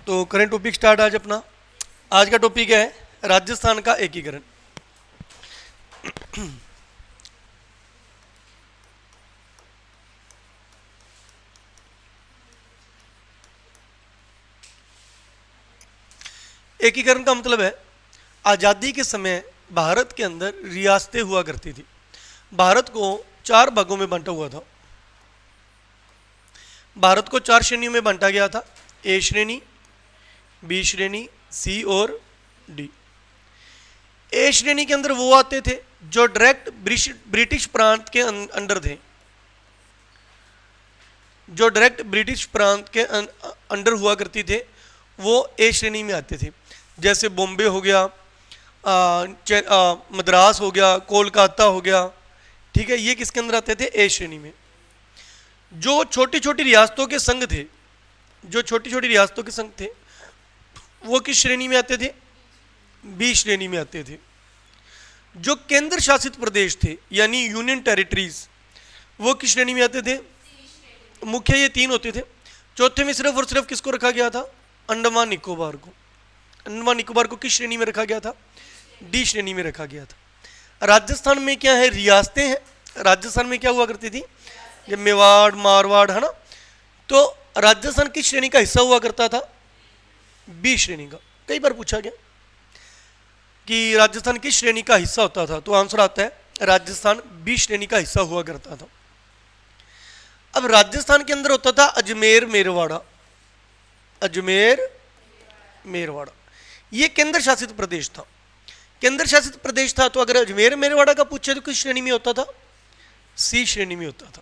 तो current topic start आज अपना। आज का टॉपिक है राजस्थान का एकीकरण। एकीकरण का मतलब है आज़ादी के समय भारत के अंदर रियासतें हुआ करती थी। भारत को 4 भागों में बांटा हुआ था। भारत को 4 श्रेणियों में बांटा गया था, ए श्रेणी, बी श्रेणी, सी और डी। ए श्रेणी के अंदर वो आते थे जो डायरेक्ट ब्रिटिश प्रांत के अंडर थे, जो डायरेक्ट ब्रिटिश प्रांत के अंडर हुआ करती थे, वो ए श्रेणी में आते थे। जैसे बॉम्बे हो गया, मद्रास हो गया, कोलकाता हो गया, ठीक है, ये किसके अंदर आते थे? ए श्रेणी में। जो छोटी छोटी रियासतों के संघ थे, जो छोटी छोटी रियासतों के संघ थे, वो किस श्रेणी में आते थे? बी श्रेणी में आते थे। जो केंद्र शासित प्रदेश थे यानी यूनियन टेरिटरीज, वो किस श्रेणी में आते थे? मुख्य ये 3 होते थे। चौथे में सिर्फ और सिर्फ किसको रखा गया था? अंडमान निकोबार को। अंडमान निकोबार को किस श्रेणी में रखा गया था? डी श्रेणी में रखा गया था। राजस्थान में क्या है? रियासतें हैं। राजस्थान में क्या हुआ करती थी? जब मेवाड़, मारवाड़, है ना, तो राजस्थान किस श्रेणी का हिस्सा हुआ करता था? बी श्रेणी का। कई बार पूछा गया कि राजस्थान किस श्रेणी का हिस्सा होता था, तो आंसर आता है राजस्थान बी श्रेणी का हिस्सा हुआ करता था। अब राजस्थान के अंदर होता था अजमेर मेरवाड़ा। अजमेर मेरवाड़ा ये केंद्र शासित प्रदेश था। केंद्र शासित प्रदेश था, तो अगर अजमेर मेरवाड़ा का पूछे तो किस श्रेणी में होता था? सी श्रेणी में होता था।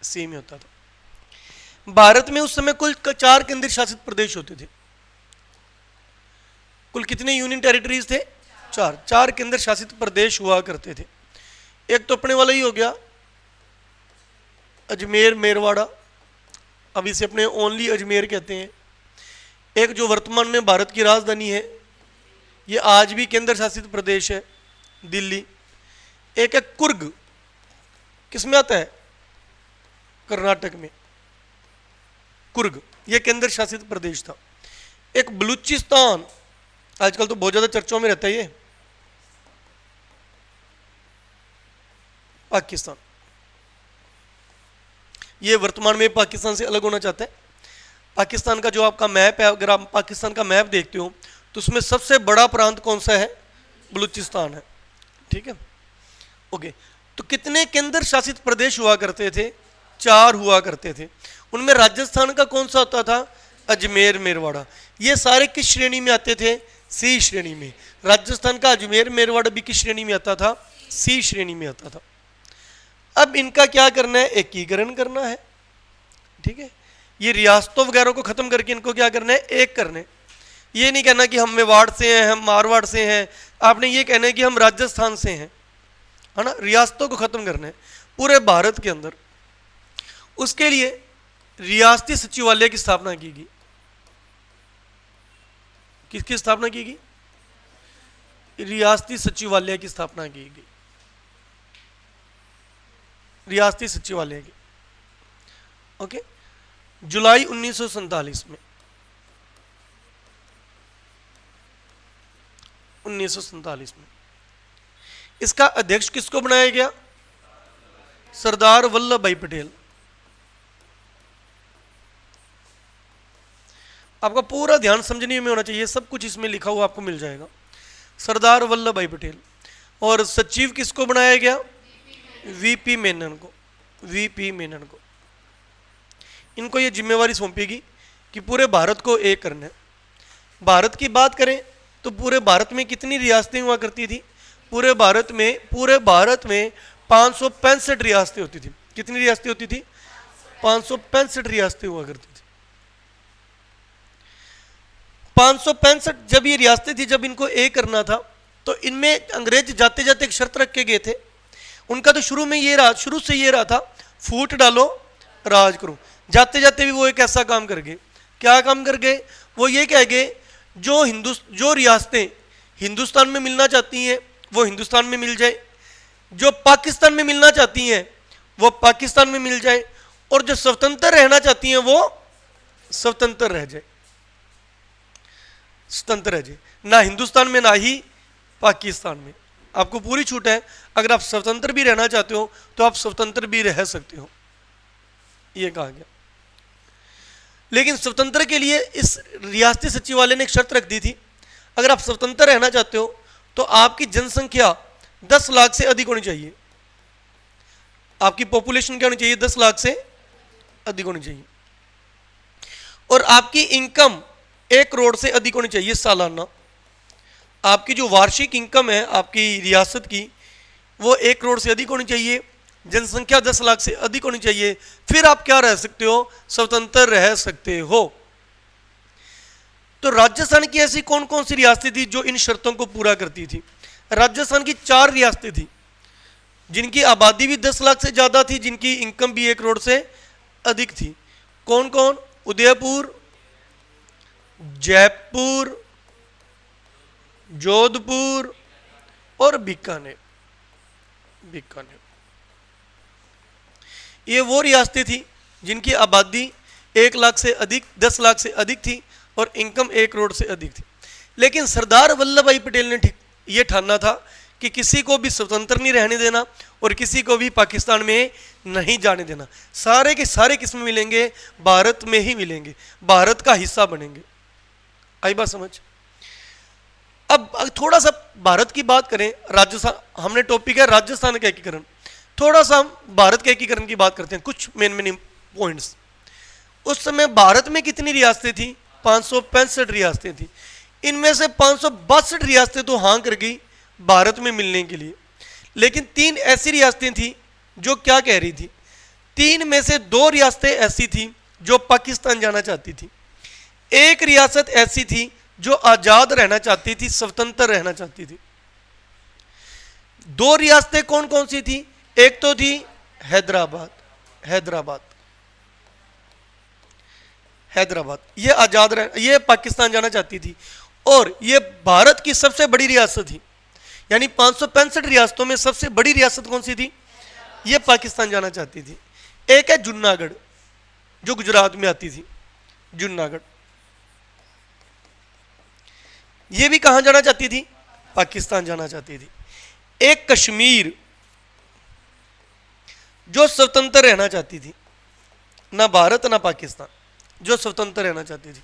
सी में होता था। भारत में उस समय कुल 4 केंद्र शासित प्रदेश होते थे। कुल कितने यूनियन टेरिटरीज थे? 4 केंद्र शासित प्रदेश हुआ करते थे। एक तो अपने वाला ही हो गया अजमेर मेरवाड़ा, अब इसे अपने ओनली अजमेर कहते हैं। एक जो वर्तमान में भारत की राजधानी है, ये आज भी केंद्र शासित प्रदेश है, दिल्ली। एक है कुर्ग, किसमें आता है? कर्नाटक में। कुर्ग ये केंद्र शासित प्रदेश था। एक बलूचिस्तान, आजकल तो बहुत ज्यादा चर्चाओं में रहता है, ये पाकिस्तान। ये वर्तमान में पाकिस्तान से अलग होना चाहता है। पाकिस्तान का जो आपका मैप है, अगर आप पाकिस्तान का मैप देखते हो तो उसमें सबसे बड़ा प्रांत कौन सा है? बलूचिस्तान है, ठीक है, ओके। तो कितने केंद्र शासित प्रदेश हुआ करते थे? 4 हुआ करते थे। उनमें राजस्थान का कौन सा होता था? अजमेर मेरवाड़ा। ये सारे किस श्रेणी में आते थे? सी श्रेणी में। राजस्थान का अजमेर मेरवाड़ा भी किस श्रेणी में आता था? सी श्रेणी में आता था। अब इनका क्या करना है? एकीकरण करना है, ठीक है। ये रियासतों वगैरह को खत्म करके इनको क्या करना है? एक करने। ये नहीं कहना कि हम मेवाड़ से हैं, हम मारवाड़ से हैं, आपने ये कहना है कि हम राजस्थान से हैं, है ना। रियासतों को खत्म करना है पूरे भारत के अंदर। उसके लिए रियासती सचिवालय की स्थापना की गई। किसकी स्थापना की गई? रियासती सचिवालय की स्थापना की गई। रियासती सचिवालय की, ओके, जुलाई 1947 में। 1947 में इसका अध्यक्ष किसको बनाया गया? सरदार वल्लभ भाई पटेल। आपका पूरा ध्यान समझने में होना चाहिए, सब कुछ इसमें लिखा हुआ आपको मिल जाएगा। सरदार वल्लभ भाई पटेल। और सचिव किसको बनाया गया? वीपी मेनन को। वीपी मेनन को इनको ये जिम्मेवारी सौंपेगी कि पूरे भारत को एक करना है। भारत की बात करें तो पूरे भारत में कितनी रियासतें हुआ करती थी? पूरे भारत में 565 रियासतें होती थी। कितनी रियासतें होती थी? 565 रियासतें हुआ करती थी। 565 जब ये रियासतें थी, जब इनको एक करना था, तो इनमें अंग्रेज जाते जाते एक शर्त रख के गए थे। उनका तो शुरू से ये रहा था, फूट डालो राज करो। जाते जाते भी वो एक ऐसा काम कर गए। क्या काम कर गए? वो ये कह गए जो रियासतें हिंदुस्तान में मिलना चाहती हैं वो हिंदुस्तान में मिल जाए, जो पाकिस्तान में मिलना चाहती हैं वो पाकिस्तान में मिल जाए, और जो स्वतंत्र रहना चाहती हैं वो स्वतंत्र रह जाए। स्वतंत्र रह जाए, ना हिंदुस्तान में ना ही पाकिस्तान में। आपको पूरी छूट है, अगर आप स्वतंत्र भी रहना चाहते हो तो आप स्वतंत्र भी रह सकते हो, ये कहा गया। लेकिन स्वतंत्र के लिए इस रियासती सचिवालय ने एक शर्त रख दी थी, अगर आप स्वतंत्र रहना चाहते हो तो आपकी जनसंख्या 10 लाख से अधिक होनी चाहिए। आपकी पॉपुलेशन क्या होनी चाहिए? 10 लाख से अधिक होनी चाहिए। और आपकी इनकम 1 करोड़ से अधिक होनी चाहिए सालाना। आपकी जो वार्षिक इनकम है आपकी रियासत की, वो 1 करोड़ से अधिक होनी चाहिए, जनसंख्या 10 लाख से अधिक होनी चाहिए, फिर आप क्या रह सकते हो? स्वतंत्र रह सकते हो। तो राजस्थान की ऐसी कौन कौन सी रियासतें थी जो इन शर्तों को पूरा करती थी? राजस्थान की 4 रियासतें थी जिनकी आबादी भी 10 लाख से ज़्यादा थी, जिनकी इनकम भी 1 करोड़ से अधिक थी। कौन कौन? उदयपुर, जयपुर, जोधपुर और बीकानेर। बीकानेर ये वो रियासतें थी जिनकी आबादी 1 लाख से अधिक, 10 लाख से अधिक थी और इनकम 1 करोड़ से अधिक थी। लेकिन सरदार वल्लभ भाई पटेल ने ये ठाना था कि किसी को भी स्वतंत्र नहीं रहने देना और किसी को भी पाकिस्तान में नहीं जाने देना। सारे के सारे किस्म मिलेंगे, भारत में ही मिलेंगे, भारत का हिस्सा बनेंगे। आई बात समझ? अब थोड़ा सा भारत की बात करें। राजस्थान, हमने टॉपिक है राजस्थान का एकीकरण, थोड़ा सा हम भारत के एकीकरण की बात करते हैं, कुछ मेन पॉइंट्स। उस समय भारत में कितनी रियासतें थी? 565 रियासतें थी। इनमें से 562 रियासतें तो हाँ कर गई भारत में मिलने के लिए, लेकिन 3 ऐसी रियासतें थी जो क्या कह रही थी? 3 में से 2 रियासतें ऐसी थी जो पाकिस्तान जाना चाहती थी, 1 रियासत ऐसी थी जो आजाद रहना चाहती थी, स्वतंत्र रहना चाहती थी। 2 रियासतें कौन कौन सी थी? एक तो थी हैदराबाद, ये आजाद ये पाकिस्तान जाना चाहती थी, और ये भारत की सबसे बड़ी रियासत थी। यानी 565 रियासतों में सबसे बड़ी रियासत कौन सी थी? ये पाकिस्तान जाना चाहती थी। एक है जूनागढ़ जो गुजरात में आती थी, जूनागढ़, ये भी कहां जाना चाहती थी? पाकिस्तान जाना चाहती थी। एक कश्मीर जो स्वतंत्र रहना चाहती थी, ना भारत ना पाकिस्तान, जो स्वतंत्र रहना चाहती थी।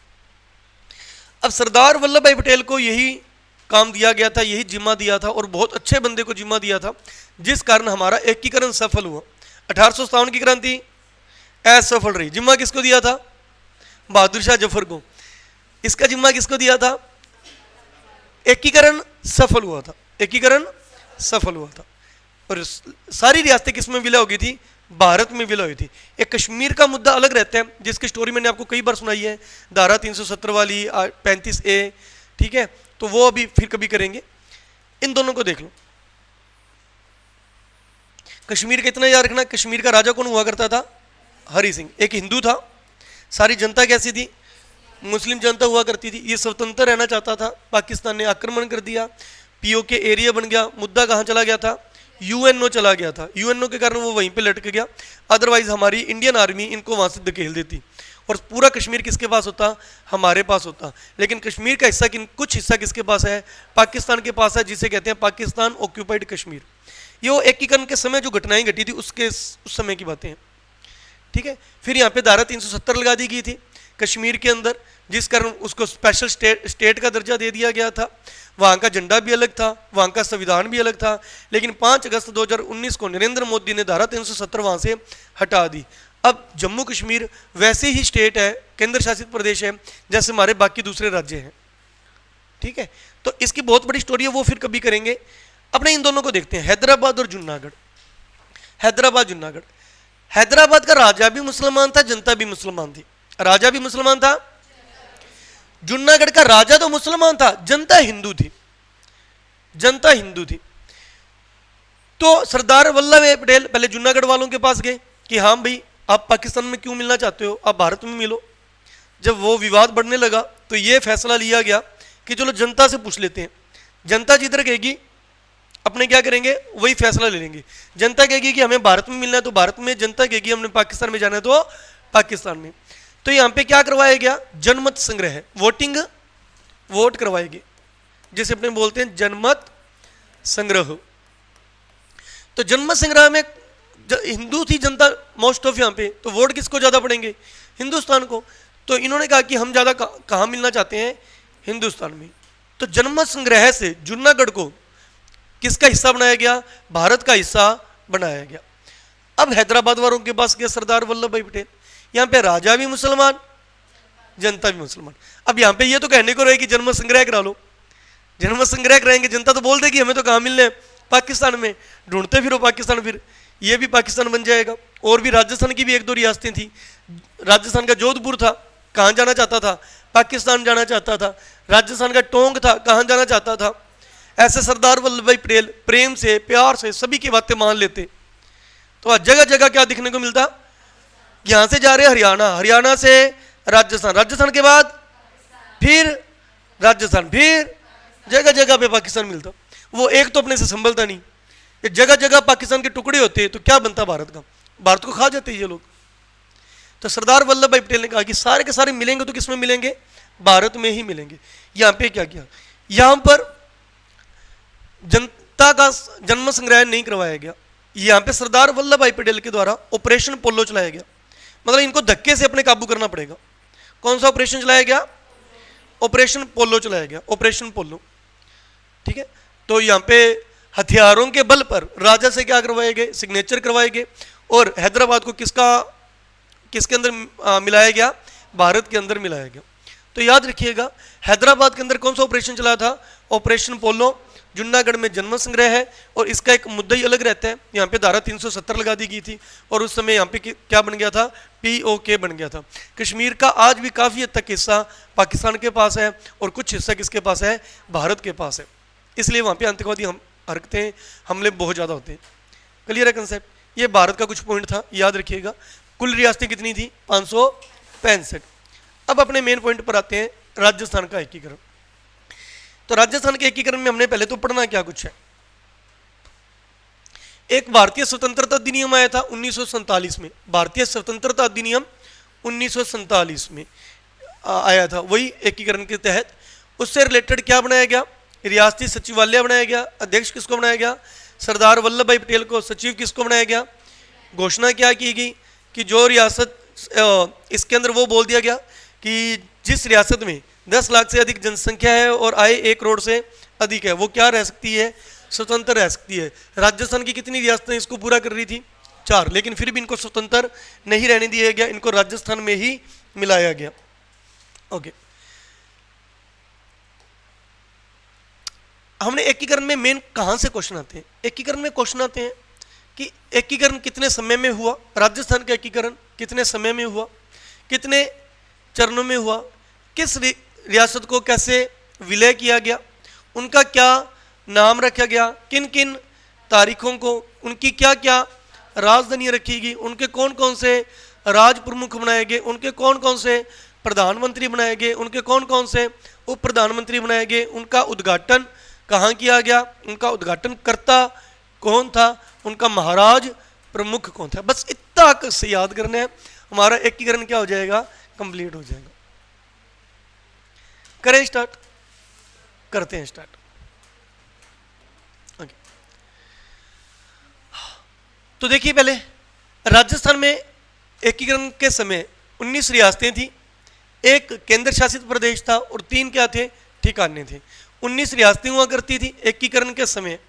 अब सरदार वल्लभ भाई पटेल को यही काम दिया गया था, यही जिम्मा दिया था, और बहुत अच्छे बंदे को जिम्मा दिया था, जिस कारण हमारा एकीकरण सफल हुआ। 1857 की क्रांति असफल रही। जिम्मा किसको दिया था? बहादुर शाह जफर को। इसका जिम्मा किसको दिया था? एकीकरण सफल हुआ था, एकीकरण सफल हुआ था। और सारी रियासतें किसमें विलय हो गई थी? भारत में विलय हुई थी। एक कश्मीर का मुद्दा अलग रहता है, जिसकी स्टोरी मैंने आपको कई बार सुनाई है, धारा 370 वाली, 35A, ठीक है, तो वो अभी फिर कभी करेंगे। इन दोनों को देख लो। कश्मीर का इतना याद रखना, कश्मीर का राजा कौन हुआ करता था? हरि सिंह। एक हिंदू था। सारी जनता कैसी थी? मुस्लिम जनता हुआ करती थी। ये स्वतंत्र रहना चाहता था, पाकिस्तान ने आक्रमण कर दिया, POK एरिया बन गया। मुद्दा कहाँ चला गया था? UNO चला गया था। UNO के कारण वो वहीं पे लटक गया, अदरवाइज हमारी इंडियन आर्मी इनको वहाँ से धकेल देती और पूरा कश्मीर किसके पास होता? हमारे पास होता। लेकिन कश्मीर का हिस्सा, कुछ हिस्सा किसके पास है? पाकिस्तान के पास है, जिसे कहते हैं पाकिस्तान ऑक्यूपाइड कश्मीर। ये वो एकीकरण के समय जो घटनाएं घटी थी उस समय की बातें हैं, ठीक है। फिर यहाँ पे धारा 370 लगा दी गई थी कश्मीर के अंदर, जिस कारण उसको स्पेशल स्टेट का दर्जा दे दिया गया था। वहाँ का झंडा भी अलग था, वहाँ का संविधान भी अलग था। लेकिन 5 अगस्त 2019 को नरेंद्र मोदी ने धारा 370 वहाँ से हटा दी। अब जम्मू कश्मीर वैसे ही स्टेट है, केंद्र शासित प्रदेश है, जैसे हमारे बाकी दूसरे राज्य हैं, ठीक है। तो इसकी बहुत बड़ी स्टोरी है, वो फिर कभी करेंगे। अपने इन दोनों को देखते हैं, हैदराबाद और जूनागढ़। हैदराबाद, जूनागढ़। हैदराबाद का राजा भी मुसलमान था, जनता भी मुसलमान थी। राजा भी मुसलमान था। जूनागढ़ का राजा तो मुसलमान था, जनता हिंदू थी, जनता हिंदू थी। तो सरदार वल्लभ भाई पटेल पहले जूनागढ़ वालों के पास गए कि हाँ भाई, आप पाकिस्तान में क्यों मिलना चाहते हो, आप भारत में मिलो। जब वो विवाद बढ़ने लगा तो ये फैसला लिया गया कि चलो जनता से पूछ लेते हैं। जनता जिधर कहेगी अपने क्या करेंगे, वही फैसला ले लेंगे। जनता कहेगी कि हमें भारत में मिलना है तो भारत में, जनता कहेगी हमने पाकिस्तान में जाना है तो पाकिस्तान में। तो यहाँ पे क्या करवाया गया? जनमत संग्रह, वोटिंग वोट करवाएगी, जिसे अपने बोलते हैं जनमत संग्रह। तो जनमत संग्रह में हिंदू थी जनता मोस्ट ऑफ यहाँ पे, तो वोट किसको ज़्यादा पड़ेंगे? हिंदुस्तान को। तो इन्होंने कहा कि हम ज़्यादा कहाँ मिलना चाहते हैं? हिंदुस्तान में। तो जनमत संग्रह से जूनागढ़ को किसका हिस्सा बनाया गया? भारत का हिस्सा बनाया गया। अब हैदराबाद वालों के पास गया सरदार वल्लभ भाई पटेल, यहाँ पे राजा भी मुसलमान, जनता भी मुसलमान। अब यहाँ पे ये तो कहने को रहे कि जनमत संग्रह करा लो, जनमत संग्रह कराएंगे, जनता तो बोल देगी हमें तो कहाँ मिलने, पाकिस्तान में, ढूंढते फिर पाकिस्तान, फिर ये भी पाकिस्तान बन जाएगा। और भी राजस्थान की भी एक दो रियासतें थी, राजस्थान का जोधपुर था, कहाँ जाना चाहता था? पाकिस्तान जाना चाहता था। राजस्थान का टोंक था, कहाँ जाना चाहता था? ऐसे सरदार वल्लभ भाई पटेल प्रेम से प्यार से सभी की बातें मान लेते। तो आज जगह जगह क्या दिखने को मिलता? यहाँ से जा रहे हरियाणा, हरियाणा से राजस्थान, राजस्थान के बाद फिर राजस्थान, फिर जगह जगह पे पाकिस्तान मिलता। वो एक तो अपने से संभलता नहीं, ये जगह जगह पाकिस्तान के टुकड़े होते तो क्या बनता भारत का? भारत को खा जाते ये लोग। तो सरदार वल्लभ भाई पटेल ने कहा कि सारे के सारे मिलेंगे तो किसमें मिलेंगे? भारत में ही मिलेंगे। यहाँ पे क्या किया? यहाँ पर जनता का जन्म संग्रह नहीं करवाया गया, यहाँ पे सरदार वल्लभ भाई पटेल के द्वारा ऑपरेशन पोलो चलाया गया। मतलब इनको धक्के से अपने काबू करना पड़ेगा। कौन सा ऑपरेशन चलाया गया? ऑपरेशन पोलो चलाया गया, ऑपरेशन पोलो। ठीक है, तो यहाँ पे हथियारों के बल पर राजा से क्या करवाए गए? सिग्नेचर करवाए गए। और हैदराबाद को किसके अंदर मिलाया गया? भारत के अंदर मिलाया गया। तो याद रखिएगा, हैदराबाद के अंदर कौन सा ऑपरेशन चला था? ऑपरेशन पोलो। जूनागढ़ में जन्म संग्रह है, और इसका एक मुद्दा ही अलग रहता है। यहाँ पे धारा 370 लगा दी गई थी, और उस समय यहाँ पे क्या बन गया था? POK बन गया था। कश्मीर का आज भी काफ़ी हद तक हिस्सा पाकिस्तान के पास है, और कुछ हिस्सा किसके पास है? भारत के पास है। इसलिए वहाँ पे आतंकवादी हरकतें, हमले बहुत ज़्यादा होते हैं। क्लियर है कंसेप्ट? ये भारत का कुछ पॉइंट था, याद रखिएगा। कुल रियासतें कितनी थी? 565। अब अपने मेन पॉइंट पर आते हैं, राजस्थान का एकीकरण। तो राजस्थान के एकीकरण में हमने पहले तो पढ़ना क्या कुछ है। एक भारतीय स्वतंत्रता अधिनियम आया था 1947 में, भारतीय स्वतंत्रता अधिनियम 1947 में आया था, वही एकीकरण के तहत। उससे रिलेटेड क्या बनाया गया? रियासती सचिवालय बनाया गया। अध्यक्ष किसको बनाया गया? सरदार वल्लभ भाई पटेल को। सचिव किसको बनाया गया? घोषणा क्या की गई कि जो रियासत, इसके अंदर वो बोल दिया गया कि जिस रियासत में 10 लाख से अधिक जनसंख्या है और आय 1 करोड़ से अधिक है, वो क्या रह सकती है? स्वतंत्र रह सकती है। राजस्थान की कितनी रियासतें इसको पूरा कर रही थी? 4, लेकिन फिर भी इनको स्वतंत्र नहीं रहने दिया गया, इनको राजस्थान में ही मिलाया गया। ओके, हमने एकीकरण में मेन कहाँ से क्वेश्चन आते हैं? एकीकरण में क्वेश्चन आते हैं कि एकीकरण कितने समय में हुआ, राजस्थान का एकीकरण कितने समय में हुआ, कितने चरणों में हुआ, किस रियासत को कैसे विलय किया गया, उनका क्या नाम रखा गया, किन किन तारीखों को, उनकी क्या क्या राजधानी रखी गई, उनके कौन कौन से राज प्रमुख बनाए गए, उनके कौन कौन से प्रधानमंत्री बनाए गए, उनके कौन कौन से उप प्रधानमंत्री बनाए गए, उनका उद्घाटन कहाँ किया गया, उनका उद्घाटन करता कौन था, उनका महाराज प्रमुख कौन था। बस इतना से याद करना है, हमारा एकीकरण क्या हो जाएगा? कंप्लीट हो जाएगा। करें स्टार्ट? करते हैं स्टार्ट। ओके, तो देखिए पहले राजस्थान में एकीकरण के समय 19 रियासतें थी, एक केंद्र शासित प्रदेश था और 3 क्या थे? ठिकाने थे। 19 रियासतें हुआ करती थी एकीकरण के समय।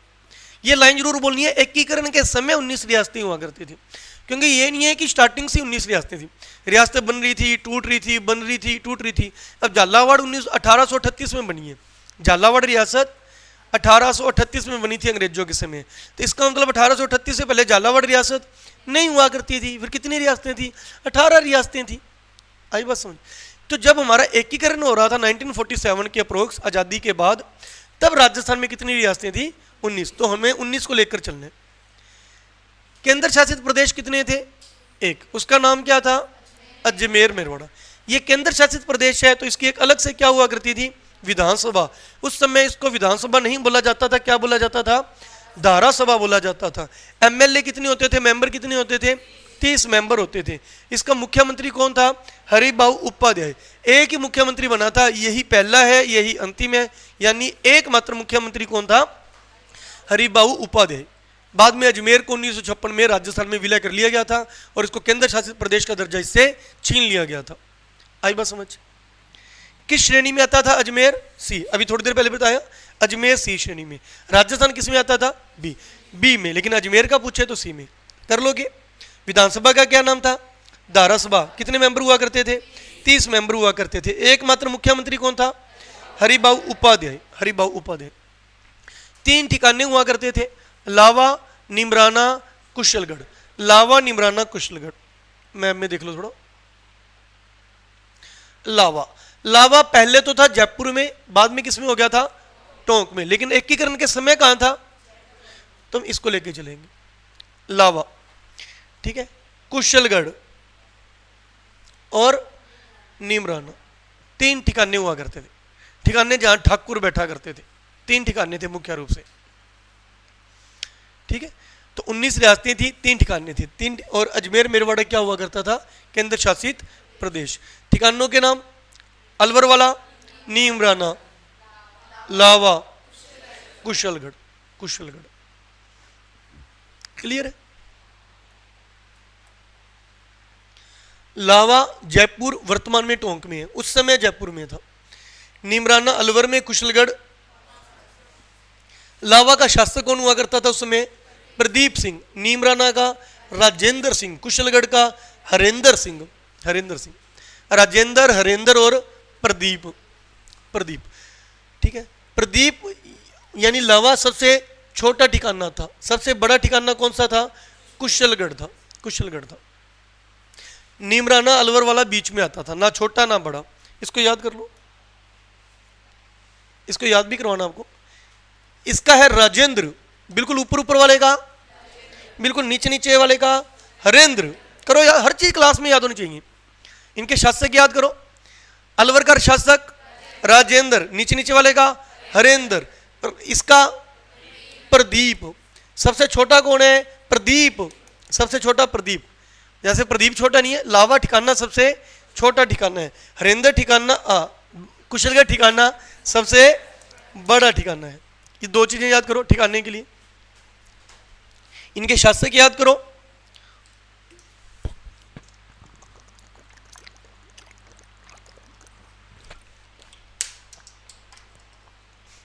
ये लाइन जरूर बोलनी है, एकीकरण के समय 19 रियासतें हुआ करती थी, क्योंकि ये नहीं है कि स्टार्टिंग से 19 रियासतें थी, रियासतें बन रही थी, टूट रही थी, बन रही थी, टूट रही थी। अब झालावाड़ 1838 में बनी है, झालावाड़ रियासत 1838 में बनी थी अंग्रेजों के समय। तो इसका मतलब 1838 से पहले झालावाड़ रियासत नहीं हुआ करती थी। फिर कितनी रियासतें थी? 18 रियासतें थी। आई बात समझ? तो जब हमारा एकीकरण हो रहा था 1947 के अप्रोक्स, आज़ादी के बाद, तब राजस्थान में कितनी रियासतें थी? 19। तो हमें 19 को लेकर चलना है। केंद्र शासित प्रदेश कितने थे? 1, उसका नाम क्या था? अजमेर मेरवाड़ा। ये केंद्र शासित प्रदेश है, तो इसकी एक अलग से क्या हुआ करती थी? विधानसभा। उस समय इसको विधानसभा नहीं बोला जाता था, क्या बोला जाता था? धारा सभा बोला जाता था। MLA कितने होते थे? मेंबर कितने होते थे? 30 मेंबर होते थे। इसका मुख्यमंत्री कौन था? हरिबाऊ उपाध्याय। एक ही मुख्यमंत्री बना था, यही पहला है, यही अंतिम है, यानी एकमात्र मुख्यमंत्री कौन था? हरिबाऊ उपाध्याय। बाद में अजमेर को 1956 में राजस्थान में विलय कर लिया गया था और इसको केंद्र शासित प्रदेश का दर्जा इससे छीन लिया गया था। आई बात समझ? किस श्रेणी में आता था अजमेर? सी। अभी थोड़ी देर पहले बताया, अजमेर सी श्रेणी में। राजस्थान किस में आता था? बी में। लेकिन अजमेर का पूछे तो सी में कर लोगे। विधानसभा का क्या नाम था? धारासभा। कितने मेंबर हुआ करते थे? 30 मेंबर हुआ करते थे। एकमात्र मुख्यमंत्री कौन था? हरिबाऊ उपाध्याय। हरिबाऊ उपाध्याय। 3 ठिकाने हुआ करते थे, लावा, निमराना, कुशलगढ़। लावा, निमराना, कुशलगढ़। मैप में देख लो थोड़ा। लावा, लावा पहले तो था जयपुर में, बाद में किस में हो गया था? टोंक में। लेकिन एकीकरण के समय कहां था? तुम इसको लेके चलेंगे, लावा, ठीक है। कुशलगढ़ और निमराना 3 ठिकाने हुआ करते थे। ठिकाने जहां ठाकुर बैठा करते थे, 3 ठिकाने थे मुख्य रूप से, ठीक है। तो 19 रियासतें थी, 3 ठिकाने थे, 3। और अजमेर मेरवाड़ा क्या हुआ करता था? केंद्र शासित प्रदेश। ठिकानों के नाम? अलवर वाला, नीमराना, लावा, कुशलगढ़। कुशलगढ़ क्लियर है? लावा जयपुर वर्तमान में टोंक में है, उस समय जयपुर में था। निमराना अलवर में, कुशलगढ़। लावा का शासक कौन हुआ करता था उस समय? प्रदीप सिंह। नीमराना का राजेंद्र सिंह। कुशलगढ़ का हरेंद्र सिंह। हरेंद्र सिंह। राजेंद्र, हरेंद्र और प्रदीप। प्रदीप, ठीक है। प्रदीप यानी लावा सबसे छोटा ठिकाना था, सबसे बड़ा ठिकाना कौन सा था? कुशलगढ़ था। कुशलगढ़ था। नीमराना अलवर वाला बीच में आता था, ना छोटा ना बड़ा। इसको याद कर लो, इसको याद भी करवाना आपको। इसका है राजेंद्र, बिल्कुल ऊपर ऊपर वाले का, बिल्कुल नीचे नीचे वाले का हरेंद्र। करो यार, हर चीज क्लास में याद होनी चाहिए। इनके शासक याद करो। अलवर का शासक राजेंद्र, नीचे नीचे वाले का हरेंद्र, इसका प्रदीप। सबसे छोटा कौन है? प्रदीप। सबसे छोटा प्रदीप। जैसे प्रदीप छोटा नहीं है, लावा ठिकाना सबसे छोटा ठिकाना है, हरेंद्र ठिकाना कुशलगढ़ ठिकाना सबसे बड़ा ठिकाना है। ये 2 चीजें याद करो ठिकाने के लिए। इनके शासक याद करो।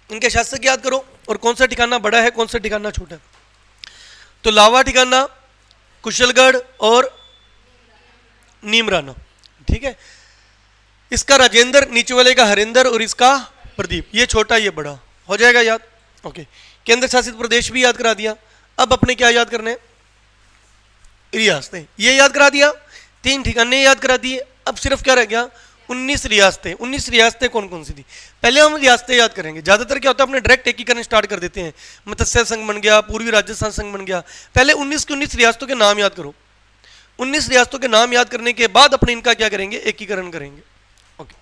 इनके शासक याद करो और कौन सा ठिकाना बड़ा है, कौन सा ठिकाना छोटा है। तो लावा ठिकाना, कुशलगढ़ और नीमराना, ठीक है। इसका राजेंद्र, नीचे वाले का हरेंद्र और इसका प्रदीप। ये छोटा ये बड़ा हो जाएगा याद। ओके। केंद्र शासित प्रदेश भी याद करा दिया। अब अपने क्या याद करने? रियासतें। ये याद करा दिया, 3 ठिकाने याद करा दिए। अब सिर्फ क्या रह गया? 19 रियासतें। 19 रियासतें कौन कौन सी थी? पहले हम रियासतें याद करेंगे। ज्यादातर क्या होता है, अपने डायरेक्ट एकीकरण स्टार्ट कर देते हैं। मत्स्य संघ बन गया, पूर्वी राजस्थान संघ बन गया। पहले 19 की 19 रियासतों के नाम याद करो। 19 रियासतों के नाम याद करने के बाद अपने इनका क्या करेंगे? एकीकरण करेंगे। ओके।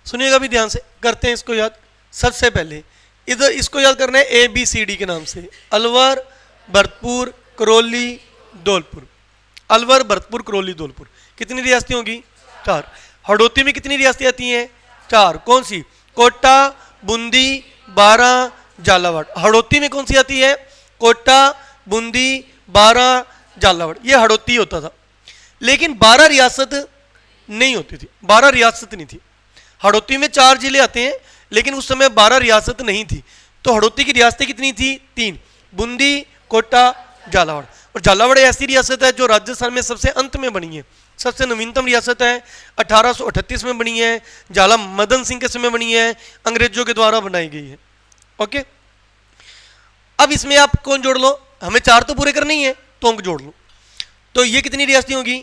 सुनिएगा भी ध्यान से, करते हैं इसको याद। सबसे पहले इधर इसको याद करना है ABCD के नाम से। अलवर, भरतपुर, करौली, धौलपुर। अलवर, भरतपुर, करौली, धौलपुर। कितनी रियासतें होगी? 4। हड़ौती में कितनी रियासतें आती हैं? 4। कौन सी? कोटा, बूंदी, बारां, झालावाड़। हड़ौती में कौन सी आती है? कोटा, बूंदी, बारां, झालावाड़। ये हड़ौती होता था। लेकिन 12 रियासत नहीं होती थी। 12 रियासत नहीं थी। हड़ौती में 4 जिले आते हैं, लेकिन उस समय 12 रियासत नहीं थी। तो हड़ौती की रियासतें कितनी थी? 3। बूंदी, कोटा, झालावाड़। और झालावाड़ ऐसी रियासत है जो राजस्थान में सबसे अंत में बनी है, सबसे नवीनतम रियासत है। 1838 में बनी है, झाला मदन सिंह के समय बनी है, अंग्रेजों के द्वारा बनाई गई है। ओके। अब इसमें आप कौन जोड़ लो? हमें 4 तो पूरे करनी है, टोंक जोड़ लो। तो ये कितनी रियासतें होगी?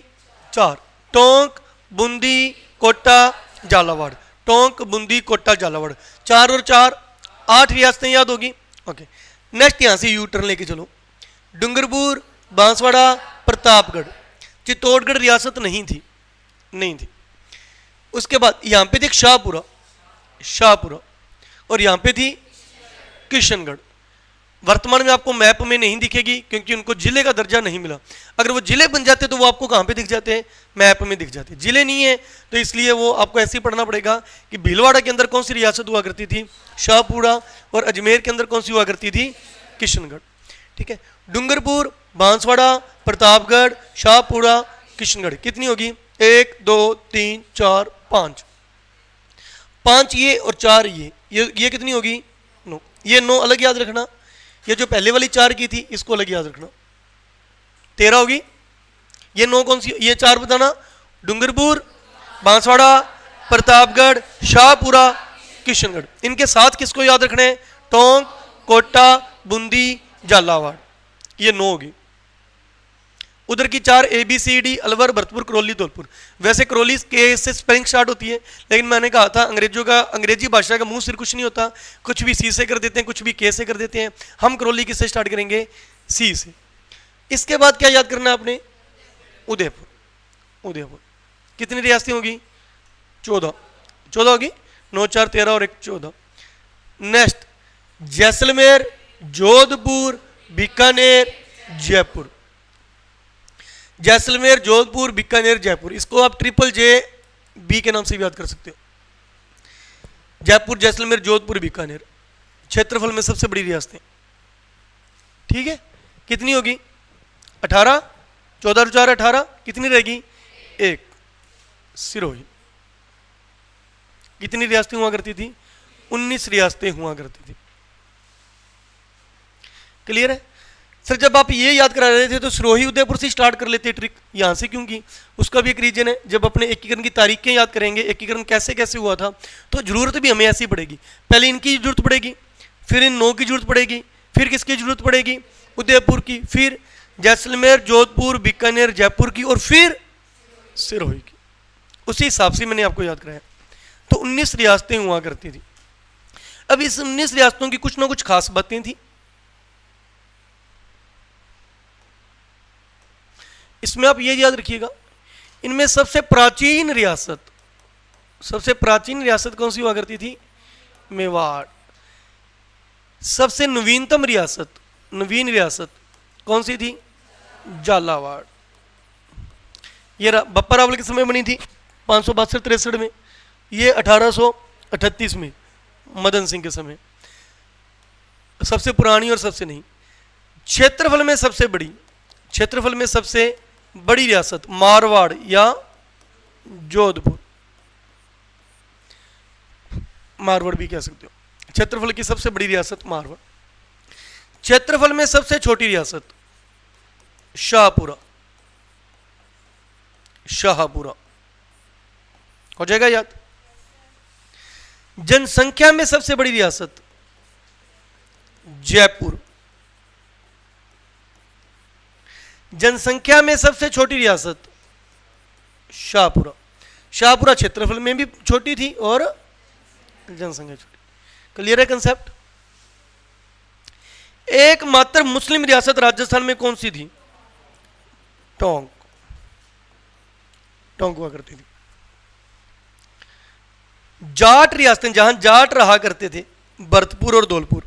4। टोंक, बूंदी, कोटा, झालावाड़। टोंक, बूंदी, कोटा, झालावाड़। 4 और 4 8 रियासतें याद होगी। ओके। नेक्स्ट यहां से यू टर्न लेके चलो। डूंगरपुर, बांसवाड़ा, प्रतापगढ़। चित्तौड़गढ़ रियासत नहीं थी, नहीं थी। उसके बाद यहां पे देख शाहपुरा। शाहपुरा, और यहाँ पे थी किशनगढ़। वर्तमान में आपको मैप में नहीं दिखेगी क्योंकि उनको जिले का दर्जा नहीं मिला। अगर वो जिले बन जाते तो वो आपको कहाँ पे दिख जाते हैं? मैप में दिख जाते हैं। जिले नहीं है तो इसलिए वो आपको ऐसे ही पढ़ना पड़ेगा कि भीलवाड़ा के अंदर कौन सी रियासत हुआ करती थी? शाहपुरा, और अजमेर के अंदर कौन सी हुआ करती थी? किशनगढ़। ठीक है, डूंगरपुर, बांसवाड़ा, प्रतापगढ़, शाहपुरा, किशनगढ़, कितनी होगी? 1 2 3 4 5, 5 ये और 4 ये कितनी होगी? 9। ये 9 अलग याद रखना, ये जो पहले वाली 4 की थी इसको अलग याद रखना, 13 होगी। ये 9 कौन सी? ये 4 बताना, डूंगरपुर, बांसवाड़ा, प्रतापगढ़, शाहपुरा, किशनगढ़। इनके साथ किसको याद रखना है? टोंक, कोटा, बूंदी, झालावाड़, ये 9 होगी। उधर की 4 ABCD, अलवर, भरतपुर, करौली, धौलपुर। वैसे करौली के से स्पेलिंग स्टार्ट होती है, लेकिन मैंने कहा था अंग्रेजों का, अंग्रेजी भाषा का मुंह सिर कुछ नहीं होता, कुछ भी C से कर देते हैं, कुछ भी K से कर देते हैं। हम करौली किससे स्टार्ट करेंगे? C से। इसके बाद क्या याद करना है आपने? उदयपुर। उदयपुर कितनी रियासतें होगी? 14 होगी, 9 4 13 और 1 14। नेक्स्ट जैसलमेर, जोधपुर, बीकानेर, जयपुर। जैसलमेर, जोधपुर, बीकानेर, जयपुर, इसको आप JJB के नाम से भी याद कर सकते हो। जयपुर, जैसलमेर, जोधपुर, बीकानेर, क्षेत्रफल में सबसे बड़ी रियासतें। ठीक है, कितनी होगी? 18, 14 और 4 18, कितनी रहेगी? 1, सिरोही। कितनी रियासतें हुआ करती थी? 19 रियासतें हुआ करती थी। क्लियर है सर? जब आप ये याद करा रहे थे तो सिरोही उदयपुर से स्टार्ट कर लेते ट्रिक, यहां से क्यों की? उसका भी एक रीजन है। जब अपने एकीकरण की तारीखें याद करेंगे, एकीकरण कैसे कैसे हुआ था, तो जरूरत भी हमें ऐसी पड़ेगी। पहले इनकी जरूरत पड़ेगी, फिर इन 9 की जरूरत पड़ेगी, फिर किसकी जरूरत पड़ेगी? उदयपुर की, फिर जैसलमेर, जोधपुर, बीकानेर, जयपुर की, और फिर सिरोही की। उसी हिसाब से मैंने आपको याद कराया। तो 19 रियासतें हुआ करती थी। अब इस 19 रियासतों की कुछ ना कुछ खास बातें थी। इसमें आप ये याद रखिएगा, इनमें सबसे प्राचीन रियासत कौन सी हुआ करती थी? मेवाड़। सबसे नवीनतम नवीन रियासत कौन सी थी? झालावाड़। ये बप्पा रावल के समय बनी थी 562-63 में, ये 1838 में मदन सिंह के समय। सबसे पुरानी और सबसे नहीं। क्षेत्रफल में सबसे बड़ी रियासत मारवाड़ या जोधपुर, मारवाड़ भी कह सकते हो। क्षेत्रफल की सबसे बड़ी रियासत मारवाड़। क्षेत्रफल में सबसे छोटी रियासत शाहपुरा हो जाएगा याद। जनसंख्या में सबसे बड़ी रियासत जयपुर। जनसंख्या में सबसे छोटी रियासत शाहपुरा क्षेत्रफल में भी छोटी थी और जनसंख्या छोटी। क्लियर है कंसेप्ट? एकमात्र मुस्लिम रियासत राजस्थान में कौन सी थी? टोंक हुआ करती थी। जाट रियासतें, जहां जाट रहा करते थे, भरतपुर और धौलपुर।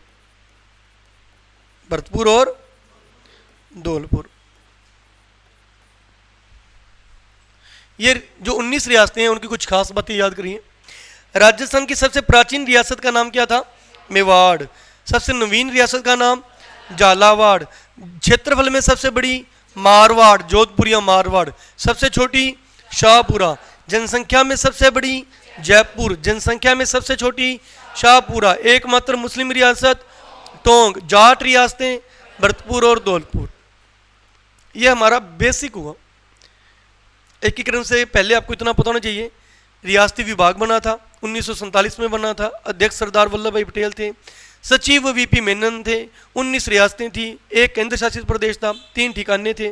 ये जो 19 रियासतें हैं उनकी कुछ खास बातें याद करिए। राजस्थान की सबसे प्राचीन रियासत का नाम क्या था? मेवाड़। सबसे नवीन रियासत का नाम झालावाड़। क्षेत्रफल में सबसे बड़ी मारवाड़, जोधपुरिया मारवाड़। सबसे छोटी शाहपुरा। जनसंख्या में सबसे बड़ी जयपुर। जनसंख्या में सबसे छोटी शाहपुरा। एकमात्र मुस्लिम रियासत टोंक। जाट रियासतें भरतपुर और धौलपुर। यह हमारा बेसिक हुआ। एकीकरण से पहले आपको इतना पता होना चाहिए, रियासती विभाग बना था, 1947 में बना था। अध्यक्ष सरदार वल्लभ भाई पटेल थे, सचिव VP मेनन थे। 19 रियासतें थी, एक केंद्र शासित प्रदेश था, 3 ठिकाने थे।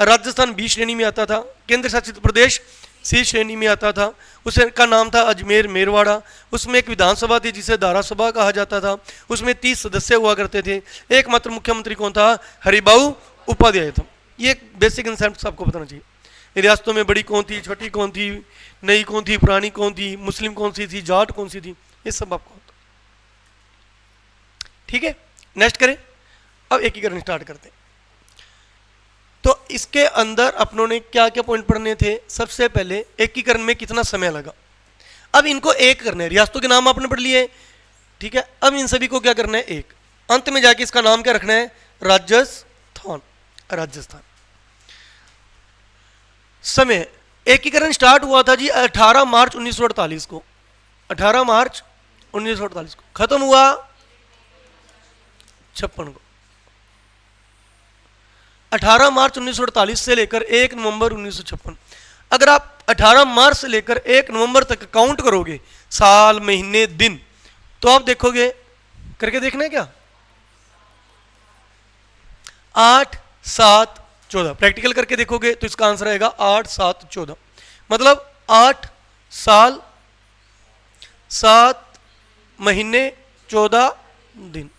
राजस्थान B श्रेणी में आता था, केंद्र शासित प्रदेश C श्रेणी में आता था। उसका नाम था अजमेर मेरवाड़ा। उसमें एक विधानसभा थी जिसे धारा सभा कहा जाता था। उसमें 30 सदस्य हुआ करते थे। एकमात्र मुख्यमंत्री कौन था? हरिभाऊ उपाध्याय था। ये बेसिक कंसेप्ट आपको बताना चाहिए। रियासतों में बड़ी कौन थी, छोटी कौन थी, नई कौन थी, पुरानी कौन थी, मुस्लिम कौन सी थी, जाट कौन सी थी, ये सब आपको होता। ठीक है, नेक्स्ट करें। अब एकीकरण स्टार्ट करते हैं। तो इसके अंदर अपनों ने क्या क्या पॉइंट पढ़ने थे। सबसे पहले एकीकरण में कितना समय लगा। अब इनको एक करना है, रियासतों के नाम आपने पढ़ लिए, ठीक है। अब इन सभी को क्या करना है, एक। अंत में जाके इसका नाम क्या रखना है, राजस्थान। राजस्थान। समय, एकीकरण स्टार्ट हुआ था जी 18 मार्च 1948 को। 18 मार्च 1948 को खत्म हुआ 56 को। 18 मार्च 1948 से लेकर 1 नवंबर 1956। अगर आप 18 मार्च से लेकर 1 नवंबर तक काउंट करोगे, साल, महीने, दिन, तो आप देखोगे, करके देखना है क्या, 8, 7, 14। प्रैक्टिकल करके देखोगे तो इसका आंसर आएगा 8, 7, 14। मतलब 8 साल, 7 महीने, 14 दिन।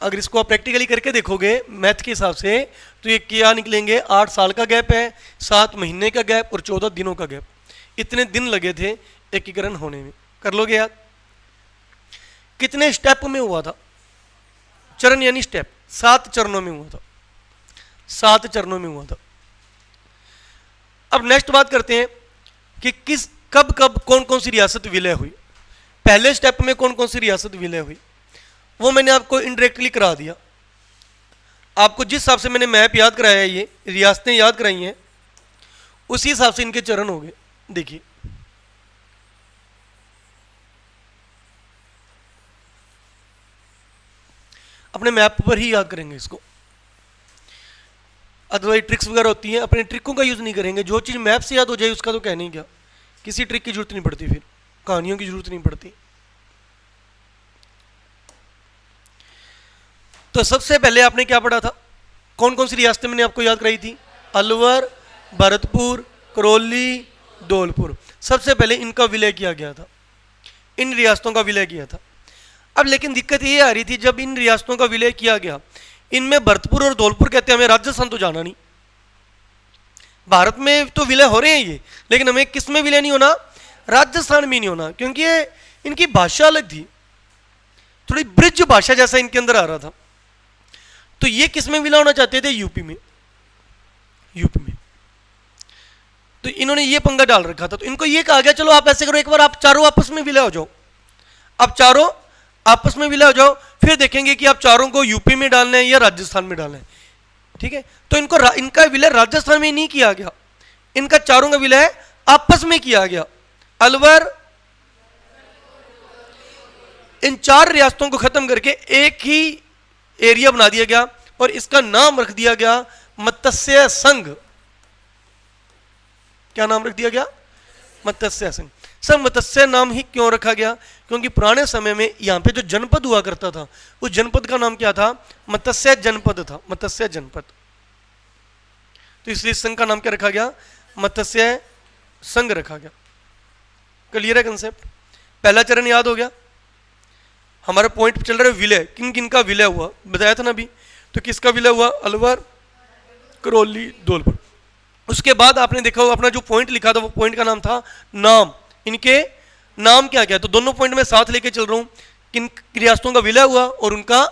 अगर इसको आप प्रैक्टिकली करके देखोगे मैथ के हिसाब से, तो ये क्या निकलेंगे, 8 साल का गैप है, 7 महीने का गैप और 14 दिनों का गैप। इतने दिन लगे थे एकीकरण होने में। कर लोगे याद। कितने स्टेप में हुआ था, चरण यानी स्टेप, 7 चरणों में हुआ था। 7 चरणों में हुआ था। अब नेक्स्ट बात करते हैं कि किस कब कब कौन कौन सी रियासत विलय हुई। पहले स्टेप में कौन कौन सी रियासत विलय हुई वो मैंने आपको इनडायरेक्टली करा दिया। आपको जिस हिसाब से मैंने मैप याद कराया है, ये रियासतें याद कराई हैं, उसी हिसाब से इनके चरण हो गए। देखिए, अपने मैप पर ही याद करेंगे इसको, अदरवाइज ट्रिक्स वगैरह होती हैं, अपने ट्रिकों का यूज नहीं करेंगे। जो चीज़ मैप से याद हो जाए उसका तो कहने ही क्या, किसी ट्रिक की जरूरत नहीं पड़ती, फिर कहानियों की जरूरत नहीं पड़ती। तो सबसे पहले आपने क्या पढ़ा था, कौन कौन सी रियासतें मैंने आपको याद कराई थी, अलवर, भरतपुर, करौली, धौलपुर। सबसे पहले इनका विलय किया गया था, इन रियासतों का विलय किया था। अब लेकिन दिक्कत ये आ रही थी, जब इन रियासतों का विलय किया गया, इनमें भरतपुर और धौलपुर कहते हैं हमें राजस्थान तो जाना नहीं। भारत में तो विलय हो रहे हैं ये, लेकिन हमें किस में विलय नहीं होना, राजस्थान में नहीं होना, क्योंकि ये इनकी भाषा अलग थी, थोड़ी ब्रिज भाषा जैसा इनके अंदर आ रहा था। तो ये किस में विलय होना चाहते थे, यूपी में। यूपी में तो इन्होंने ये पंगा डाल रखा था। तो इनको ये कहा गया चलो आप ऐसे करो, एक बार आप चारों आपस में विलय हो जाओ, आप चारों आपस में विलय हो जाओ, फिर देखेंगे कि आप चारों को यूपी में डालना है या राजस्थान में डालना है। ठीक है, तो इनको इनका विलय राजस्थान में नहीं किया गया, इनका चारों का विलय आपस में किया गया। अलवर, इन 4 रियासतों को खत्म करके एक ही एरिया बना दिया गया और इसका नाम रख दिया गया मत्स्य संघ। क्या नाम रख दिया गया, मत्स्य संघ। सर मत्स्य नाम ही क्यों रखा गया, क्योंकि पुराने समय में यहाँ पे जो जनपद हुआ करता था, उस जनपद का नाम क्या था, मत्स्य जनपद था, मत्स्य जनपद। तो इसलिए संघ का नाम क्या रखा गया, मत्स्य संघ रखा गया। क्लियर है कंसेप्ट। पहला चरण याद हो गया। हमारा पॉइंट चल रहा है विलय, किन किन का विलय हुआ, बताया था ना अभी। तो किसका विलय हुआ, अलवर, करौली, धौलपुर। उसके बाद आपने देखा होगा अपना जो पॉइंट लिखा था, वो पॉइंट का नाम था नाम। इनके नाम क्या क्या, तो दोनों पॉइंट में साथ लेके चल रहा हूं, किन रियासतों का विलय हुआ और उनका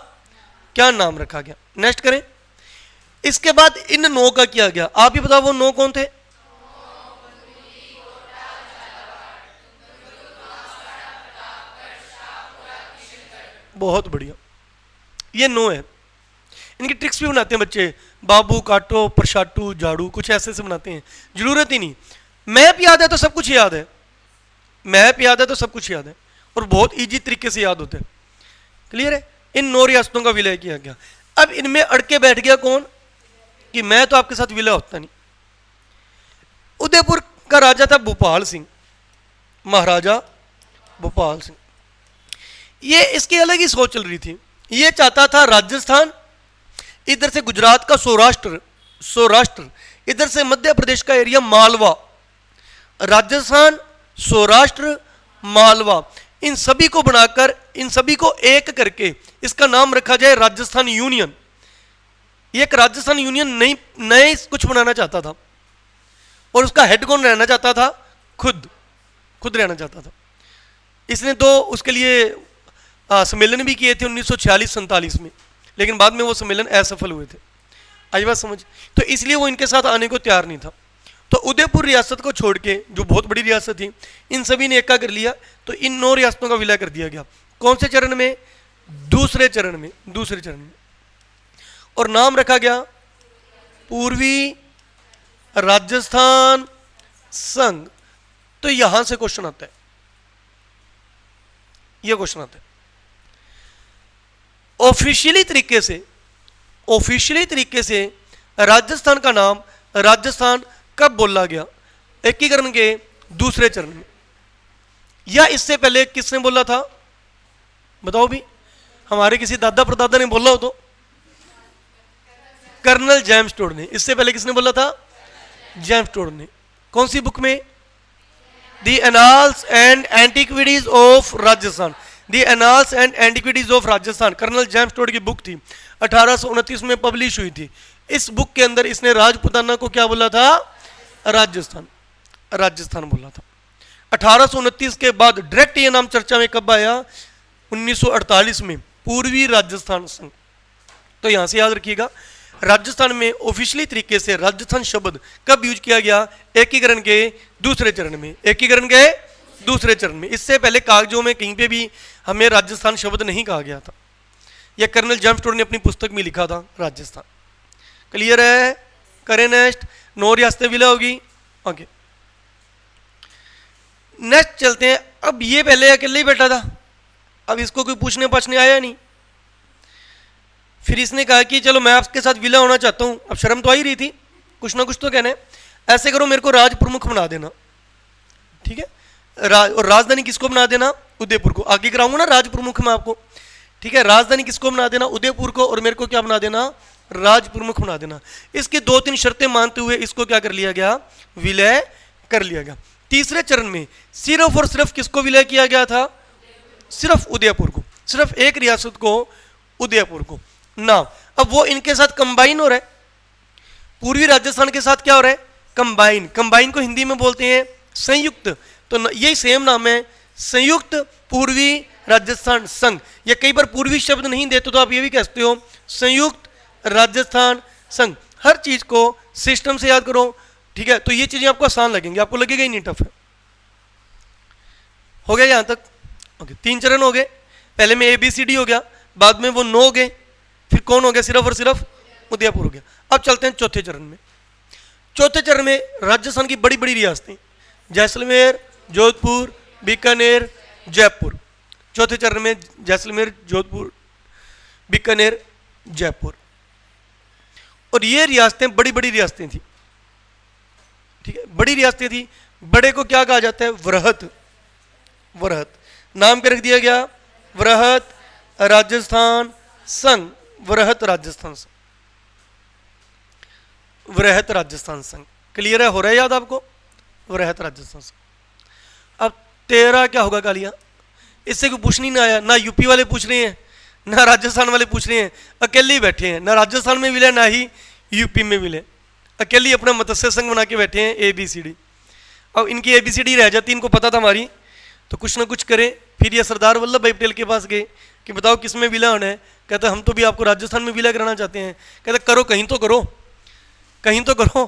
क्या नाम रखा गया। नेक्स्ट करें। इसके बाद इन 9 का किया गया। आप ही बताओ वो 9 कौन थे, बहुत बढ़िया, ये 9 है। इनकी ट्रिक्स भी बनाते हैं बच्चे, बाबू, काटो, प्रशाटू, झाड़ू, कुछ ऐसे से बनाते हैं, जरूरत ही नहीं। मैप याद है तो सब कुछ याद है, मैप याद है तो सब कुछ याद है, और बहुत इजी तरीके से याद होते हैं। क्लियर है। इन 9 रियासतों का विलय किया गया। अब इनमें अड़के बैठ गया कौन, कि मैं तो आपके साथ विलय होता नहीं। उदयपुर का राजा था भोपाल सिंह, महाराजा भोपाल सिंह। ये इसकी अलग ही सोच चल रही थी। ये चाहता था राजस्थान, इधर से गुजरात का सौराष्ट्र, इधर से मध्य प्रदेश का एरिया मालवा, राजस्थान, सौराष्ट्र, मालवा, इन सभी को बनाकर, इन सभी को एक करके इसका नाम रखा जाए राजस्थान यूनियन। ये एक राजस्थान यूनियन नए कुछ बनाना चाहता था, और उसका हेड कौन रहना चाहता था, खुद रहना चाहता था। इसने तो उसके लिए सम्मेलन भी किए थे 1946-47 में, लेकिन बाद में वो सम्मेलन असफल हुए थे। आई बात समझ? तो इसलिए वो इनके साथ आने को तैयार नहीं था। तो उदयपुर रियासत को छोड़ के, जो बहुत बड़ी रियासत थी, इन सभी ने एका कर लिया। तो इन 9 रियासतों का विलय कर दिया गया। कौन से चरण में? दूसरे चरण में। दूसरे चरण में। और नाम रखा गया पूर्वी राजस्थान संघ। तो यहां से क्वेश्चन आता है, यह क्वेश्चन आता है ऑफिशियली तरीके से राजस्थान का नाम राजस्थान कब बोला गया? एकीकरण के दूसरे चरण में, या इससे पहले किसने बोला था? बताओ भी, हमारे किसी दादा परदादा ने बोला हो तो? कर्नल जेम्स टोड ने। इससे पहले किसने बोला था? जेम्स टोड ने। कौन सी बुक में? The annals and antiquities of Rajasthan. The annals and antiquities of Rajasthan colonel James Tod की बुक थी, 1829 में पब्लिश हुई थी। इस बुक के अंदर इसने राजपुताना को क्या बोला था? राजस्थान। राजस्थान बोला था। 1829 के बाद डायरेक्ट ये नाम चर्चा में कब आया? 1948 में, पूर्वी राजस्थान संघ। तो यहां से याद रखिएगा, राजस्थान में ऑफिशियली तरीके से राजस्थान शब्द कब यूज किया गया? एकीकरण के दूसरे चरण में। एकीकरण के दूसरे चरण में। इससे पहले कागजों में कहीं पे भी हमें राजस्थान शब्द नहीं कहा गया था। यह कर्नल जेम्स टोड ने अपनी पुस्तक में लिखा था, राजस्थान। क्लियर है? करें नेक्स्ट। 9 रियासतें विलय होगी। ओके, नेक्स्ट चलते हैं। अब ये पहले अकेले ही बैठा था, अब इसको कोई पूछने पाछने आया नहीं। फिर इसने कहा कि चलो मैं आपके साथ विलय होना चाहता हूं। अब शर्म तो आ ही रही थी, कुछ ना कुछ तो कहना है। ऐसे करो, मेरे को राज प्रमुख बना देना, ठीक है? और राजधानी किसको बना देना? उदयपुर को। आगे कराऊंगा ना राज प्रमुख में आपको, ठीक है? राजधानी किसको बना देना? उदयपुर को। और मेरे को क्या बना देना? राज प्रमुख बना देना। इसकी 2-3 शर्तें मानते हुए इसको क्या कर लिया गया? विलय कर लिया गया। तीसरे चरण में सिर्फ और सिर्फ किसको विलय किया गया था? सिर्फ उदयपुर को, सिर्फ एक रियासत को, उदयपुर को। ना, अब वो इनके साथ कंबाइन हो रहा है, पूर्वी राजस्थान के साथ क्या हो रहा है? कंबाइन। कंबाइन को हिंदी में बोलते हैं संयुक्त। तो यही सेम नाम है, संयुक्त पूर्वी राजस्थान संघ। या कई बार पूर्वी शब्द नहीं देते तो आप ये भी कहते हो संयुक्त राजस्थान संघ। हर चीज को सिस्टम से याद करो, ठीक है? तो ये चीजें आपको आसान लगेंगी, आपको लगेगा ही नहीं टफ है। हो गया यहां तक? ओके, 3 चरण हो गए। पहले में ABCD हो गया, बाद में वो 9 हो गए, फिर कौन हो गया? सिर्फ और सिर्फ उदयपुर हो गया। अब चलते हैं चौथे चरण में। चौथे चरण में राजस्थान की बड़ी बड़ी रियासतें, जैसलमेर, जोधपुर, बीकानेर, जयपुर। चौथे चरण में जैसलमेर, जोधपुर, बीकानेर, जयपुर। और ये रियासतें बड़ी बड़ी रियासतें थी, ठीक है? बड़ी रियासतें थी। बड़े को क्या कहा जाता है? वृहत। वृहत नाम क्या रख दिया गया? वृहत राजस्थान संघ। वृहत राजस्थान संघ। वृहत राजस्थान संघ। क्लियर है? हो रहा है याद आपको? वृहत राजस्थान संघ। अब 13 क्या होगा कालिया? इससे कोई पूछनी ना आया, ना यूपी वाले पूछ रहे हैं, ना राजस्थान वाले पूछ रहे हैं, अकेले ही बैठे हैं। ना राजस्थान में विलय, ना ही यूपी में विलय, अकेले ही अपना मत्स्य संघ बना के बैठे हैं, ABCD। अब इनकी ABCD रह जाती, इनको पता था हमारी, तो कुछ ना कुछ करें। फिर ये सरदार वल्लभ भाई पटेल के पास गए कि बताओ किस में विलय होना है? कहते हम तो भी आपको राजस्थान में विलय कराना चाहते हैं। कहते करो, कहीं तो करो, कहीं तो करो,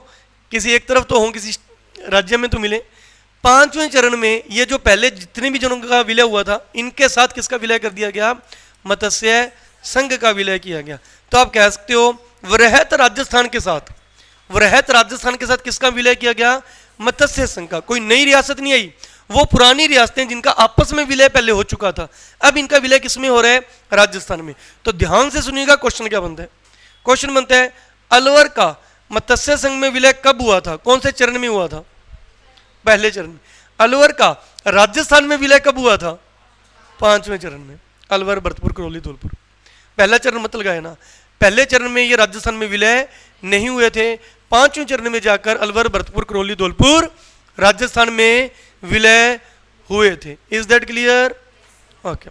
किसी एक तरफ तो हो, किसी राज्य में तो मिले। 5वें चरण में ये जो पहले जितने भी जनों का विलय हुआ था, इनके साथ किसका विलय कर दिया गया? मत्स्य संघ का विलय किया गया। तो आप कह सकते हो वृहत राजस्थान के साथ, वृहत राजस्थान के साथ किसका विलय किया गया? मत्स्य संघ का। कोई नई रियासत नहीं आई, वो पुरानी रियासतें जिनका आपस में विलय पहले हो चुका था, अब इनका विलय किसमें हो रहा है? राजस्थान में। तो ध्यान से सुनिएगा, क्वेश्चन क्या बनता है? क्वेश्चन बनता है अलवर का मत्स्य संघ में विलय कब हुआ था? कौन से चरण में हुआ था? पहले चरण में। अलवर का राजस्थान में विलय कब हुआ था? 5वें चरण में। अलवर, भरतपुर, करौली, धौलपुर। पहला चरण मत लगाए ना, पहले चरण में ये राजस्थान में विलय नहीं हुए थे। 5वें चरण में जाकर अलवर, भरतपुर, करौली, धौलपुर राजस्थान में विलय हुए थे। Is that clear? ओके।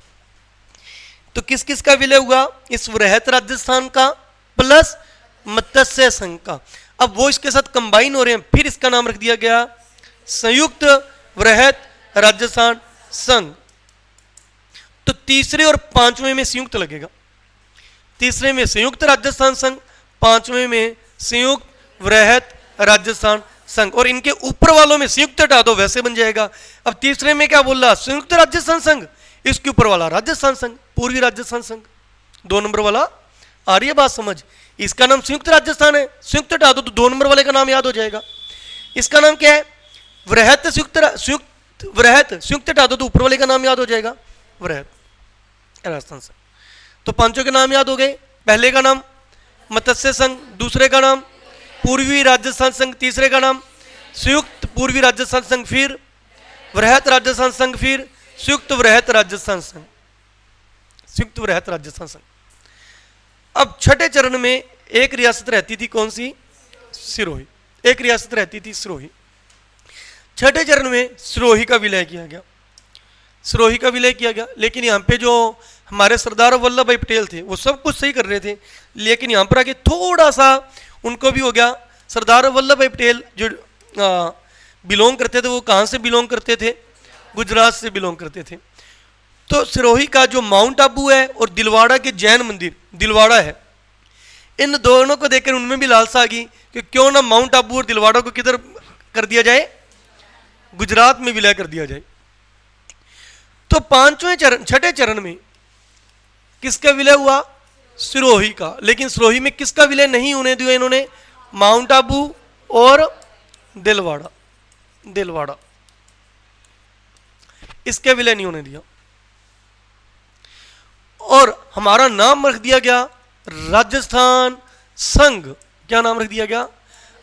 तो किस किस का विलय हुआ? इस वृहत राजस्थान का प्लस मत्स्य संघ का। अब वो इसके साथ कंबाइन हो रहे हैं, फिर इसका नाम रख दिया गया संयुक्त वृहत राजस्थान संघ। तीसरे और पांचवें में संयुक्त लगेगा। तीसरे में संयुक्त राजस्थान संघ, पांचवें में संयुक्त वृहत राजस्थान संघ, और इनके ऊपर वालों में संयुक्त हटा दो, वैसे बन जाएगा। अब तीसरे में क्या बोल रहा, संयुक्त राजस्थान संघ, इसके ऊपर वाला राजस्थान संघ, पूर्वी राजस्थान संघ, 2 नंबर वाला। आ रही है बात समझ? इसका नाम संयुक्त राजस्थान है, संयुक्त हटा दो तो 2 नंबर वाले का नाम याद हो जाएगा। इसका नाम क्या है, वृहत संयुक्त हटा दो तो ऊपर वाले का नाम याद हो जाएगा, वृहत राजस्थान संघ। तो पांचों के नाम याद हो गए। पहले का नाम मत्स्य संघ, दूसरे का नाम पूर्वी राजस्थान संघ, तीसरे का नाम संयुक्त पूर्वी राजस्थान संघ, फिर वृहत राजस्थान संघ, फिर संयुक्त वृहत राजस्थान संघ, संयुक्त वृहत राजस्थान संघ। अब छठे चरण में एक रियासत रहती थी, कौन सी? सिरोही। एक रियासत रहती थी सिरोही। छठे चरण में सिरोही का विलय किया गया, सिरोही का विलय किया गया। लेकिन यहाँ पे जो हमारे सरदार वल्लभ भाई पटेल थे वो सब कुछ सही कर रहे थे, लेकिन यहाँ पर आके थोड़ा सा उनको भी हो गया। सरदार वल्लभ भाई पटेल जो बिलोंग करते थे, वो कहाँ से बिलोंग करते थे? गुजरात से बिलोंग करते थे। तो सिरोही का जो माउंट आबू है और दिलवाड़ा के जैन मंदिर दिलवाड़ा है, इन दोनों को देखकर उनमें भी लालसा आ गई कि क्यों ना माउंट आबू और दिलवाड़ा को किधर कर दिया जाए, गुजरात में विलय कर दिया जाए। तो पांचवें चरण, छठे चरण में किसका विलय हुआ? सिरोही का। लेकिन सिरोही में किसका विलय नहीं होने दिया इन्होंने? माउंट आबू और दिलवाड़ा, दिलवाड़ा, इसके विलय नहीं होने दिया। और हमारा नाम रख दिया गया राजस्थान संघ। क्या नाम रख दिया गया?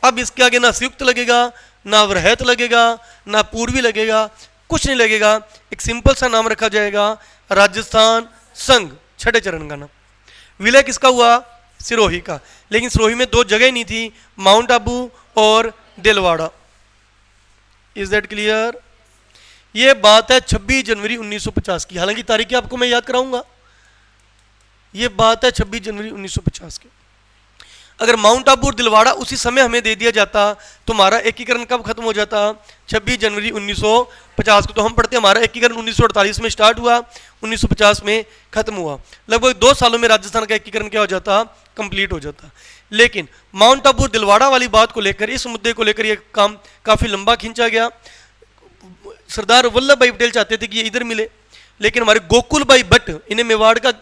अब इसके आगे ना संयुक्त लगेगा, ना वृहत लगेगा, ना पूर्वी लगेगा, कुछ नहीं लगेगा। एक सिंपल सा नाम रखा जाएगा राजस्थान संघ, छठे चरण का नाम। विलय किसका हुआ? सिरोही का। लेकिन सिरोही में 2 जगह नहीं थी, माउंट आबू और दिलवाड़ा। Is that clear? ये बात है 26 जनवरी 1950 की। हालांकि तारीख आपको मैं याद कराऊंगा। ये बात है 26 जनवरी 1950 की। अगर माउंट आबू और दिलवाड़ा उसी समय हमें दे दिया जाता तो हमारा एकीकरण कब खत्म हो जाता? 26 जनवरी 1950 को। तो हम पढ़ते हमारा एकीकरण 1948 में स्टार्ट हुआ, 1950 में खत्म हुआ। लगभग 2 सालों में राजस्थान का एकीकरण क्या हो जाता? कंप्लीट हो जाता। लेकिन माउंट आबू और दिलवाड़ा वाली बात को लेकर, इस मुद्दे को लेकर यह काम काफी लंबा खींचा गया। सरदार वल्लभ भाई पटेल चाहते थे कि ये इधर मिले, लेकिन हमारे गोकुल भाई भट्ट, इन्हें मेवाड़ का,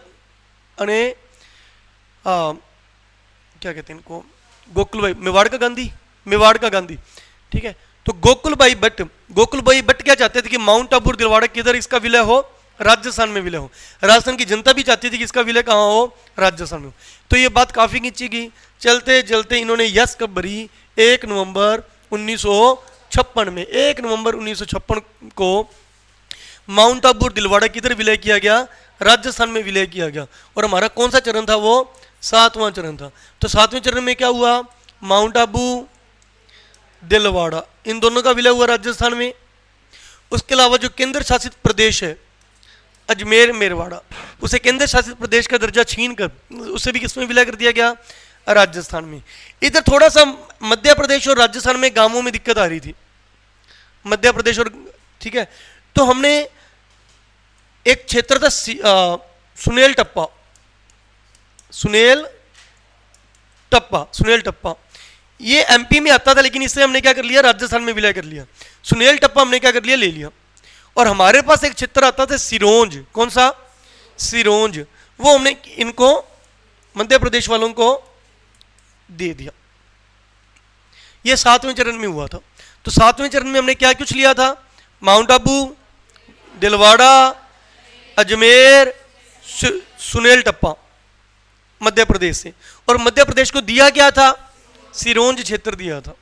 क्या कहते हैं इनको, गोकुल भाई, मेवाड़ का गांधी, मेवाड़ का गांधी, ठीक है। तो गोकुल भाई भट्ट क्या चाहते थे कि माउंट आबू और दिलवाड़ा किधर इसका विलय हो? राजस्थान में विलय हो। राजस्थान की जनता भी चाहती थी कि इसका विलय कहाँ हो? राजस्थान में हो। तो ये बात काफी खींची गई। चलते चलते इन्होंने यस कब भरी? 1 नवंबर 1956 में। 1 नवंबर 1956 को माउंट आबू और दिलवाड़ा किधर विलय किया गया? राजस्थान में विलय किया गया। और हमारा कौन सा चरण था? वो 7वां चरण था। तो 7वें चरण में क्या हुआ? माउंट आबू, दिलवाड़ा, इन दोनों का विलय हुआ राजस्थान में। उसके अलावा जो केंद्र शासित प्रदेश है अजमेर मेरवाड़ा, उसे केंद्र शासित प्रदेश का दर्जा छीन कर उसे भी किसमें विलय कर दिया गया? राजस्थान में। इधर थोड़ा सा मध्य प्रदेश और राजस्थान में गांवों में दिक्कत आ रही थी, मध्य प्रदेश और, ठीक है। तो हमने एक क्षेत्र था सुनेल टप्पा, सुनेल टप्पा, ये एमपी में आता था, लेकिन इससे हमने क्या कर लिया? राजस्थान में विलय कर लिया। सुनेल टप्पा हमने क्या कर लिया? ले लिया। और हमारे पास एक क्षेत्र आता था सिरोंज। कौन सा? सिरोंज। वो हमने इनको, मध्य प्रदेश वालों को दे दिया। ये 7वें चरण में हुआ था। तो 7वें चरण में हमने क्या कुछ लिया था? माउंट आबू, दिलवाड़ा, अजमेर, सुनेल टप्पा, मध्य प्रदेश से। और मध्य प्रदेश को दिया क्या था? सिरोंज क्षेत्र दिया था।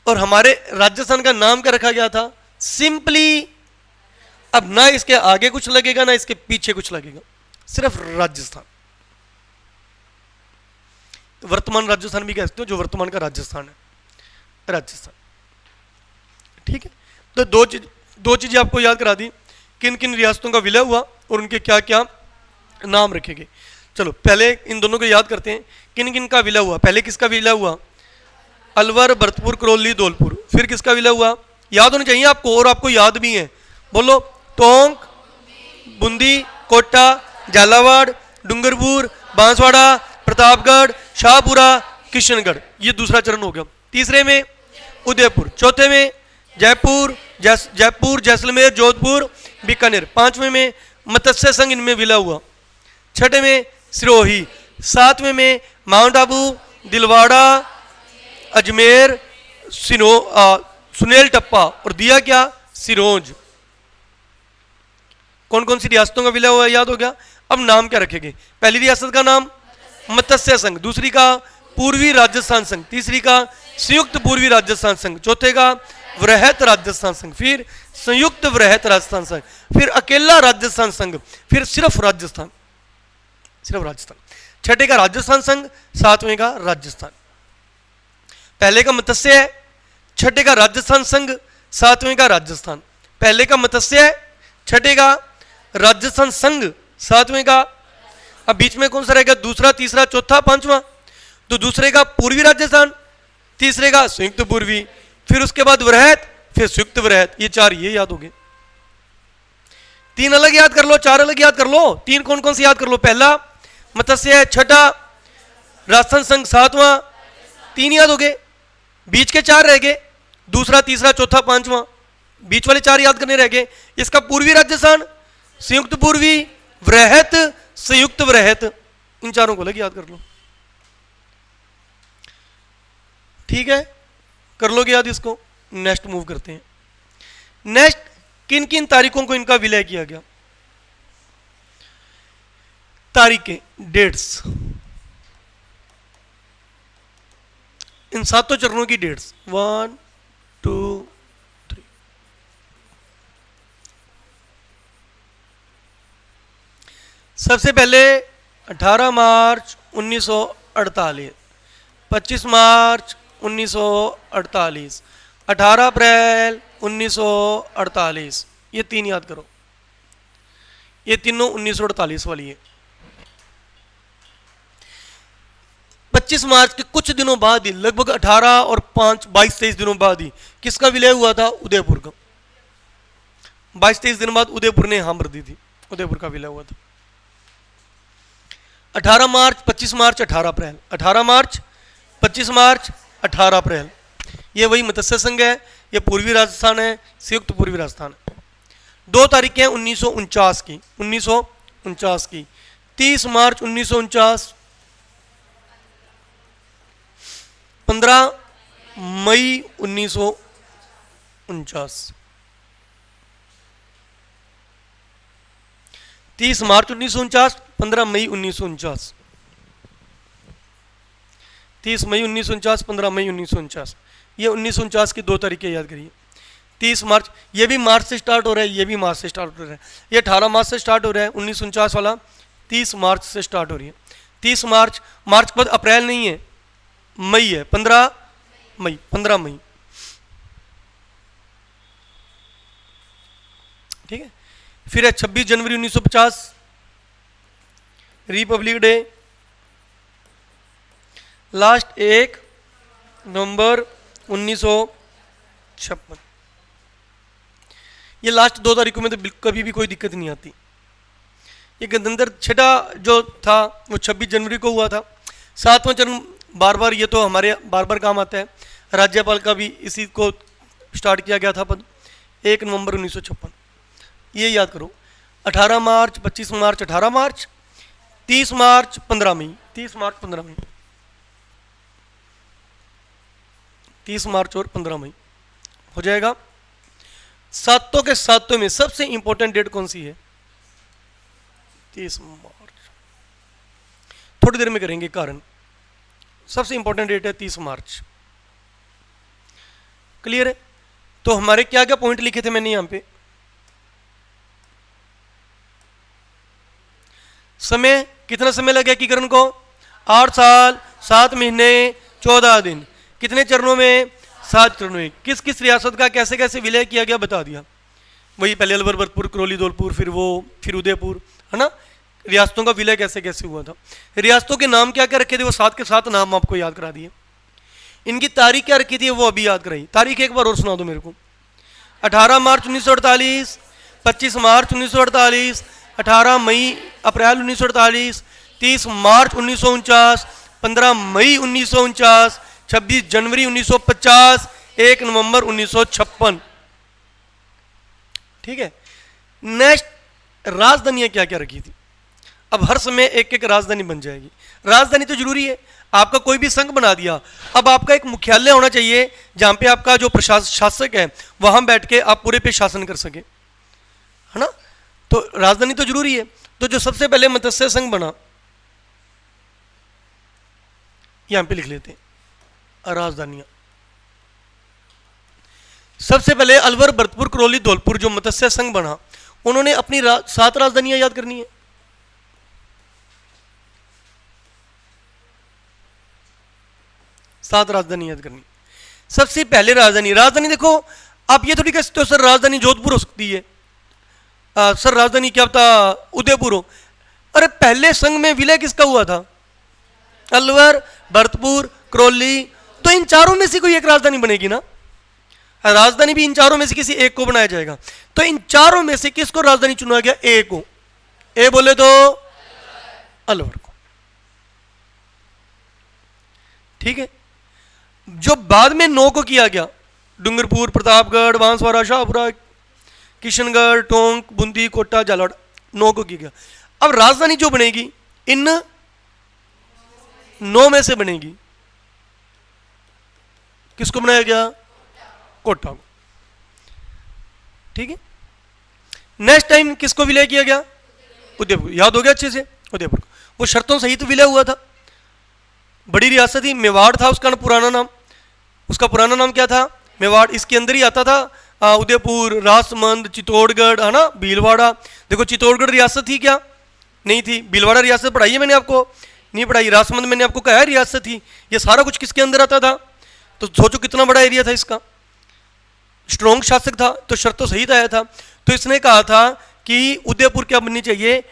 और हमारे राजस्थान का नाम क्या रखा गया था? सिंपली, अब ना इसके आगे कुछ लगेगा ना इसके पीछे कुछ लगेगा, सिर्फ राजस्थान। वर्तमान राजस्थान भी कह सकते हो, जो वर्तमान का राजस्थान है, राजस्थान, ठीक है। तो दो चीजें आपको याद करा दी, किन किन रियासतों का विलय हुआ और उनके क्या क्या नाम रखे गए। चलो पहले इन दोनों को याद करते हैं, किन किन का विलय हुआ। पहले किसका विलय हुआ? अलवर, भरतपुर, करौली, धौलपुर। फिर किसका विलय हुआ? याद होने चाहिए आपको, और आपको याद भी है। बोलो, टोंक, बूंदी, कोटा, झालावाड़, डूंगरपुर, बांसवाड़ा, प्रतापगढ़, शाहपुरा, किशनगढ़। ये दूसरा चरण हो गया। तीसरे में उदयपुर, चौथे में जयपुर, जैसलमेर, जोधपुर, बीकानेर। पांचवें में मत्स्य संघ इनमें विलय हुआ। छठे में सिरोही, सातवें में माउंट आबू, दिलवाड़ा, अजमेर, सुनेल टप्पा और दिया क्या, सिरोंज। कौन कौन सी रियासतों का विलय हुआ याद हो गया। अब नाम क्या रखेंगे। पहली रियासत का नाम मत्स्य संघ, दूसरी का पूर्वी राजस्थान संघ, तीसरी का संयुक्त पूर्वी राजस्थान संघ, चौथे का वृहत राजस्थान संघ, फिर संयुक्त वृहत राजस्थान संघ, फिर अकेला राजस्थान संघ, फिर सिर्फ राजस्थान। छठे का राजस्थान संघ, सातवें का राजस्थान। पहले का मत्स्य है, छठे का राजस्थान संघ, सातवें का राजस्थान। पहले का मत्स्य है, छठे का राजस्थान संघ, सातवें का। अब बीच में कौन सा रहेगा, दूसरा, तीसरा, चौथा, पांचवा। तो दूसरे का पूर्वी राजस्थान, तीसरे का संयुक्त पूर्वी, फिर उसके बाद वृहत, फिर संयुक्त वृहत। ये चार ये याद हो गए। तीन अलग याद कर लो, चार अलग याद कर लो। तीन कौन कौन से याद कर लो। पहला मत्स्य है, छठा राजस्थान संघ, सातवां। तीन याद हो गए। बीच के चार रह गए, दूसरा, तीसरा, चौथा, पांचवा। बीच वाले चार याद करने रह गए। इसका पूर्वी राजस्थान, संयुक्त पूर्वी, वृहत, संयुक्त वृहत। इन चारों को अलग याद कर लो। ठीक है, कर लोगे याद इसको। नेक्स्ट मूव करते हैं। नेक्स्ट, किन किन तारीखों को इनका विलय किया गया। तारीखें, डेट्स, इन सातों चरणों की डेट्स 1 2 3। सबसे पहले 18 मार्च 1948, 25 मार्च 1948, 18 अप्रैल 1948। ये तीन याद करो। ये तीनों 1948 वाली है। 25 मार्च के कुछ दिनों बाद ही, लगभग 18 और 5 22-23 दिनों बाद ही किसका विलय हुआ था, उदयपुर का। 22-23 दिन बाद उदयपुर ने हां भर दी थी, उदयपुर का विलय हुआ था। 18 मार्च, 25 मार्च, 18 अप्रैल, 18 मार्च, 25 मार्च, 18 अप्रैल। ये वही मत्स्य संघ है, ये पूर्वी राजस्थान है, संयुक्त पूर्वी राजस्थान है। दो तारीखें 1949 की, 1949 की। 30 मार्च 1949, 15 मई 1949। 30 मार्च 1949, 15 मई 1949। 30 मई 1949, 15 मई 1949। ये 1949 की दो तारीखें याद करिए। 30 मार्च, ये भी मार्च से स्टार्ट हो रहा है, ये भी मार्च से स्टार्ट हो रहा है। ये 18 मार्च से स्टार्ट हो रहा है, 1949 वाला 30 मार्च से स्टार्ट हो रही है। 30 मार्च, मार्च के बाद अप्रैल नहीं है, मई है, 15 मई, 15 मई। ठीक है। फिर है 26 जनवरी 1950, रिपब्लिक डे। लास्ट 1 नवंबर 1956। ये लास्ट दो तारीखों में तो कभी भी कोई दिक्कत नहीं आती। ये गणतंत्र छठा जो था वो 26 जनवरी को हुआ था। सातवां चरण बार बार, ये तो हमारे बार बार काम आता है, राज्यपाल का भी इसी को स्टार्ट किया गया था पद, 1 नवंबर 1956। ये याद करो। 18 मार्च, 25 मार्च, 18 मार्च, 30 मार्च, 15 मई, 30 मार्च, 15 मई, 30 मार्च और 15 मई हो जाएगा। सातों के सातों में सबसे इंपॉर्टेंट डेट कौन सी है, 30 मार्च। थोड़ी देर में करेंगे कारण। सबसे इंपॉर्टेंट डेट है 30 मार्च। क्लियर है। तो हमारे क्या क्या पॉइंट लिखे थे मैंने यहां पे। समय, कितना समय लगे एकीकरण को, 8 साल 7 महीने 14 दिन। कितने चरणों में, 7 चरणों में। किस किस रियासत का कैसे कैसे विलय किया गया बता दिया। वही पहले अलवर, भरतपुर, करौली, धौलपुर, फिर उदयपुर, है ना। रियासतों का विलय कैसे कैसे हुआ था। रियासतों के नाम क्या क्या रखे थे, वो 7 के 7 नाम आपको याद करा दिए। इनकी तारीख क्या रखी थी वो अभी याद कराई। तारीख एक बार और सुना दो मेरे को। 18 मार्च 1948, 25 मार्च 1948, 18 मई अप्रैल 1948, 30 मार्च 1949, 15 मई 1949, 26 जनवरी 1950, 1 नवंबर 1956। ठीक है। नेक्स्ट, राजधानियां क्या क्या रखी थी। अब हर समय एक एक राजधानी बन जाएगी। राजधानी तो जरूरी है, आपका कोई भी संघ बना दिया, अब आपका एक मुख्यालय होना चाहिए जहां पे आपका जो शासक है वहां बैठ के आप पूरे पे शासन कर सके, है ना। तो राजधानी तो जरूरी है। तो जो सबसे पहले मत्स्य संघ बना, यहां पे लिख लेते हैं राजधानियां। सबसे पहले अलवर, भरतपुर, करौली, धौलपुर जो मत्स्य संघ बना, उन्होंने अपनी 7 राजधानियां याद करनी है। सात राजधानी याद करनी। सबसे पहले राजधानी देखो, आप ये थोड़ी कह सकते हो सर राजधानी जोधपुर हो सकती है, सर राजधानी क्या था उदयपुर हो। अरे पहले संघ में विलय किसका हुआ था? अलवर, भरतपुर, करौली। तो इन चारों में से कोई एक राजधानी बनेगी ना। राजधानी भी इन चारों में से किसी एक को बनाया जाएगा। तो इन चारों में से किसको राजधानी चुना गया? ए को। ए बोले तो अलवर को। ठीक है। जो बाद में 9 को किया गया, डूंगरपुर, प्रतापगढ़, बांसवाड़ा, शाहपुरा, किशनगढ़, टोंक, बूंदी, कोटा, झालावाड़, 9 को किया गया। अब राजधानी जो बनेगी इन 9 में से बनेगी। किसको बनाया गया? कोटा को। ठीक है। नेक्स्ट टाइम किसको विलय किया गया? उदयपुर। याद हो गया अच्छे से? उदयपुर को। वो शर्तों सहित विलय हुआ था। बड़ी रियासत थी, मेवाड़ था उसका पुराना नाम। उसका पुराना नाम क्या था? मेवाड़। इसके अंदर ही आता था उदयपुर, राजसमंद, चित्तौड़गढ़, है ना, भीलवाड़ा। देखो चित्तौड़गढ़ रियासत थी क्या? नहीं थी। भीलवाड़ा रियासत पढ़ाई है मैंने आपको? नहीं पढ़ाई। राजसमंद मैंने आपको कहा है रियासत थी। ये सारा कुछ किसके अंदर आता था? तो सोचो कितना बड़ा एरिया था इसका। स्ट्रॉन्ग शासक था, तो शर्तों सहित आया था। तो इसने कहा था कि उदयपुर क्या बननी चाहिए,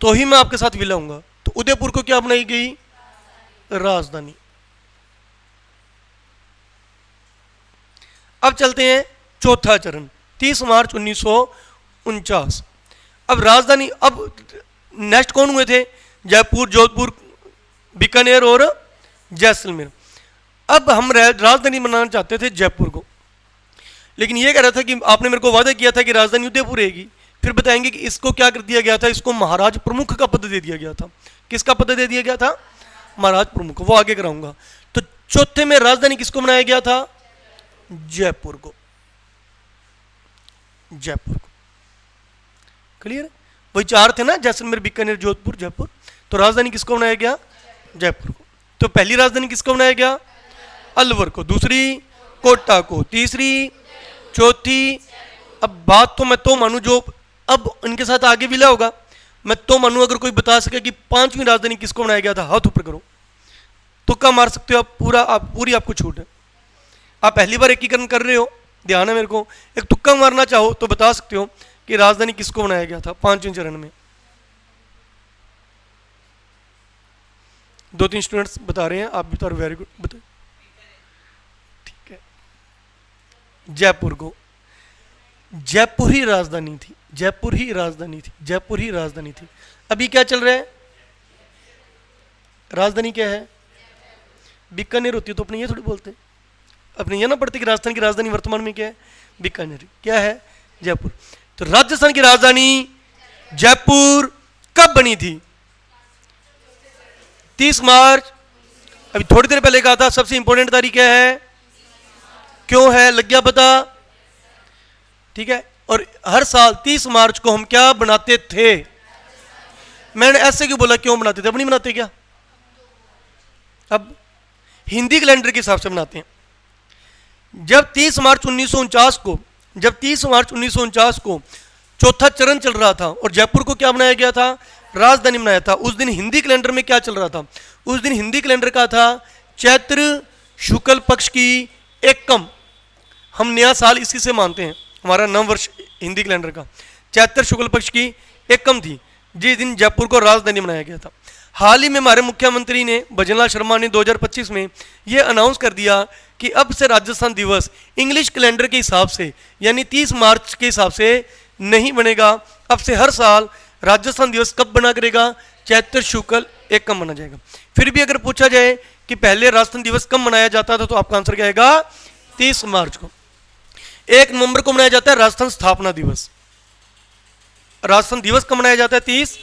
तो ही मैं आपके साथ विलय होऊंगा। तो उदयपुर को क्या बनाई गई? राजधानी। अब चलते हैं चौथा चरण, 30 मार्च 1949। अब राजधानी, अब नेक्स्ट कौन हुए थे? जयपुर, जोधपुर, बीकानेर और जैसलमेर। अब हम राजधानी बनाना चाहते थे जयपुर को, लेकिन यह कह रहा था कि आपने मेरे को वादा किया था कि राजधानी उदयपुर रहेगी। फिर बताएंगे कि इसको क्या कर दिया गया था? इसको महाराज प्रमुख का पद दे दिया गया था। किसका पद दे दिया गया था? महाराज प्रमुख। वो आगे कराऊंगा। तो चौथे में राजधानी किसको बनाया गया था? जयपुर को। जयपुर को। क्लियर है? वही 4 थे ना, जैसलमेर, बीकानेर, जोधपुर, जयपुर। तो राजधानी किसको बनाया गया? जयपुर को। तो पहली राजधानी किसको बनाया गया? अलवर को। दूसरी कोटा को। तीसरी, चौथी। अब बात तो मैं तो मानू, जो अब इनके साथ आगे विलय होगा, मैं तो मानू अगर कोई बता सके कि 5वीं राजधानी किसको बनाया गया था, हाथ ऊपर करो। तुक्का मार सकते हो आप, पूरी आपको छूट है। आप पहली बार एकीकरण कर रहे हो, ध्यान है मेरे को, एक तुक्का मारना चाहो तो बता सकते हो कि राजधानी किसको बनाया गया था 5वें चरण में। 2-3 स्टूडेंट्स बता रहे हैं, आप भी तो वेरी गुड बताए। ठीक है। जयपुर को। जयपुर ही राजधानी थी, जयपुर ही राजधानी थी, जयपुर ही राजधानी थी। अभी क्या चल रहा है? राजधानी क्या है? बीकानेर होती तो अपने ये थोड़ी बोलते, अपने ये ना पढ़ते कि राजस्थान की राजधानी वर्तमान में क्या है? बीकानेर। क्या है? जयपुर। तो राजस्थान की राजधानी जयपुर कब बनी थी? 30 मार्च। अभी थोड़ी देर पहले कहा था सबसे इंपॉर्टेंट तारीख क्या है? क्यों है? लग गया पता? ठीक है। और हर साल 30 मार्च को हम क्या बनाते थे? मैंने ऐसे क्यों बोला क्यों बनाते थे? अब नहीं बनाते क्या? अब हिंदी कैलेंडर के हिसाब से बनाते हैं। जब 30 मार्च 1949 को चौथा चरण चल रहा था और जयपुर को क्या बनाया गया था? राजधानी बनाया था। उस दिन हिंदी कैलेंडर में क्या चल रहा था? उस दिन हिंदी कैलेंडर का था चैत्र शुक्ल पक्ष की एकम। हम नया साल इसी से मानते हैं, हमारा नव वर्ष हिंदी कैलेंडर का चैत्र शुक्ल पक्ष की एकम थी, जिस दिन जयपुर को राजधानी बनाया गया था। हाल ही में हमारे मुख्यमंत्री ने भजनलाल शर्मा ने 2025 में यह अनाउंस कर दिया कि अब से राजस्थान दिवस इंग्लिश कैलेंडर के हिसाब से यानी 30 मार्च के हिसाब से नहीं बनेगा। अब से हर साल राजस्थान दिवस कब बना करेगा? चैत्र शुक्ल 1 कब मनाया जाएगा। फिर भी अगर पूछा जाए कि पहले राजस्थान दिवस कब मनाया जाता था, तो आपका आंसर क्या आएगा? 30 मार्च को। 1 नवंबर को मनाया जाता है राजस्थान स्थापना दिवस। राजस्थान दिवस कब मनाया जाता है? 30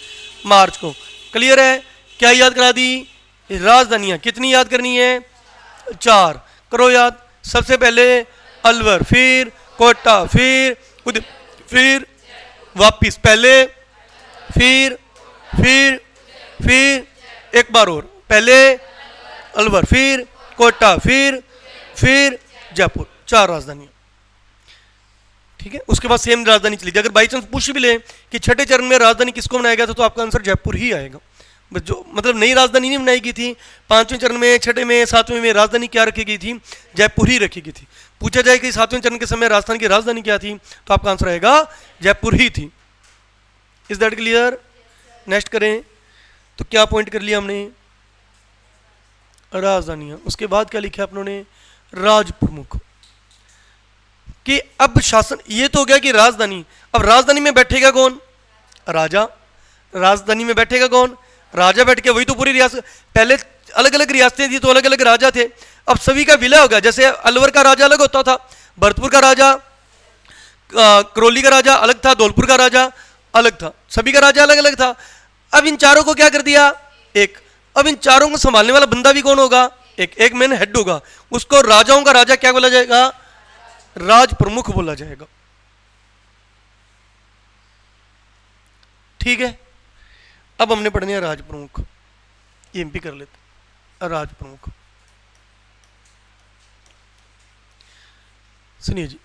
मार्च को। क्लियर है? क्या याद करा दी? राजधानियां कितनी याद करनी है? 4 करो याद। सबसे पहले अलवर, फिर कोटा, फिर वापिस पहले, फिर एक बार और, पहले अलवर, फिर कोटा, फिर जयपुर। 4 राजधानियां। ठीक है, उसके बाद सेम राजधानी चली थी। अगर बाई चांस पूछ भी ले कि छठे चरण में राजधानी किसको बनाया गया था, तो आपका आंसर जयपुर ही आएगा। जो मतलब नई राजधानी नहीं बनाई गई थी। 5वें चरण में, छठे में, 7वें में राजधानी क्या रखी गई थी? जयपुर ही रखी गई थी। पूछा जाए कि 7वें चरण के समय राजस्थान की राजधानी क्या थी, तो आपका आंसर आएगा जयपुर ही थी। Is that clear? नेक्स्ट करें तो क्या पॉइंट कर लिया हमने? राजधानियां। उसके बाद क्या लिखा अपनों ने? राज प्रमुख। कि अब शासन, ये तो हो गया कि राजधानी। अब राजधानी में बैठेगा कौन? राजा। राजधानी में बैठेगा कौन? राजा बैठ के, वही तो पूरी रियासत। पहले अलग अलग रियासतें थी तो अलग अलग राजा थे। अब सभी का विलय होगा। जैसे अलवर का राजा अलग होता था, भरतपुर का राजा, करौली का राजा अलग था, धौलपुर का राजा अलग था, सभी का राजा अलग अलग था। अब इन चारों को क्या कर दिया? एक। अब इन चारों को संभालने वाला बंदा भी कौन होगा? एक मेन हेड होगा। उसको राजाओं का राजा क्या बोला जाएगा? राज प्रमुख बोला जाएगा। ठीक है, अब हमने पढ़ने हैं राज प्रमुख। एमपी कर लेते। राज प्रमुख सुनिए जी।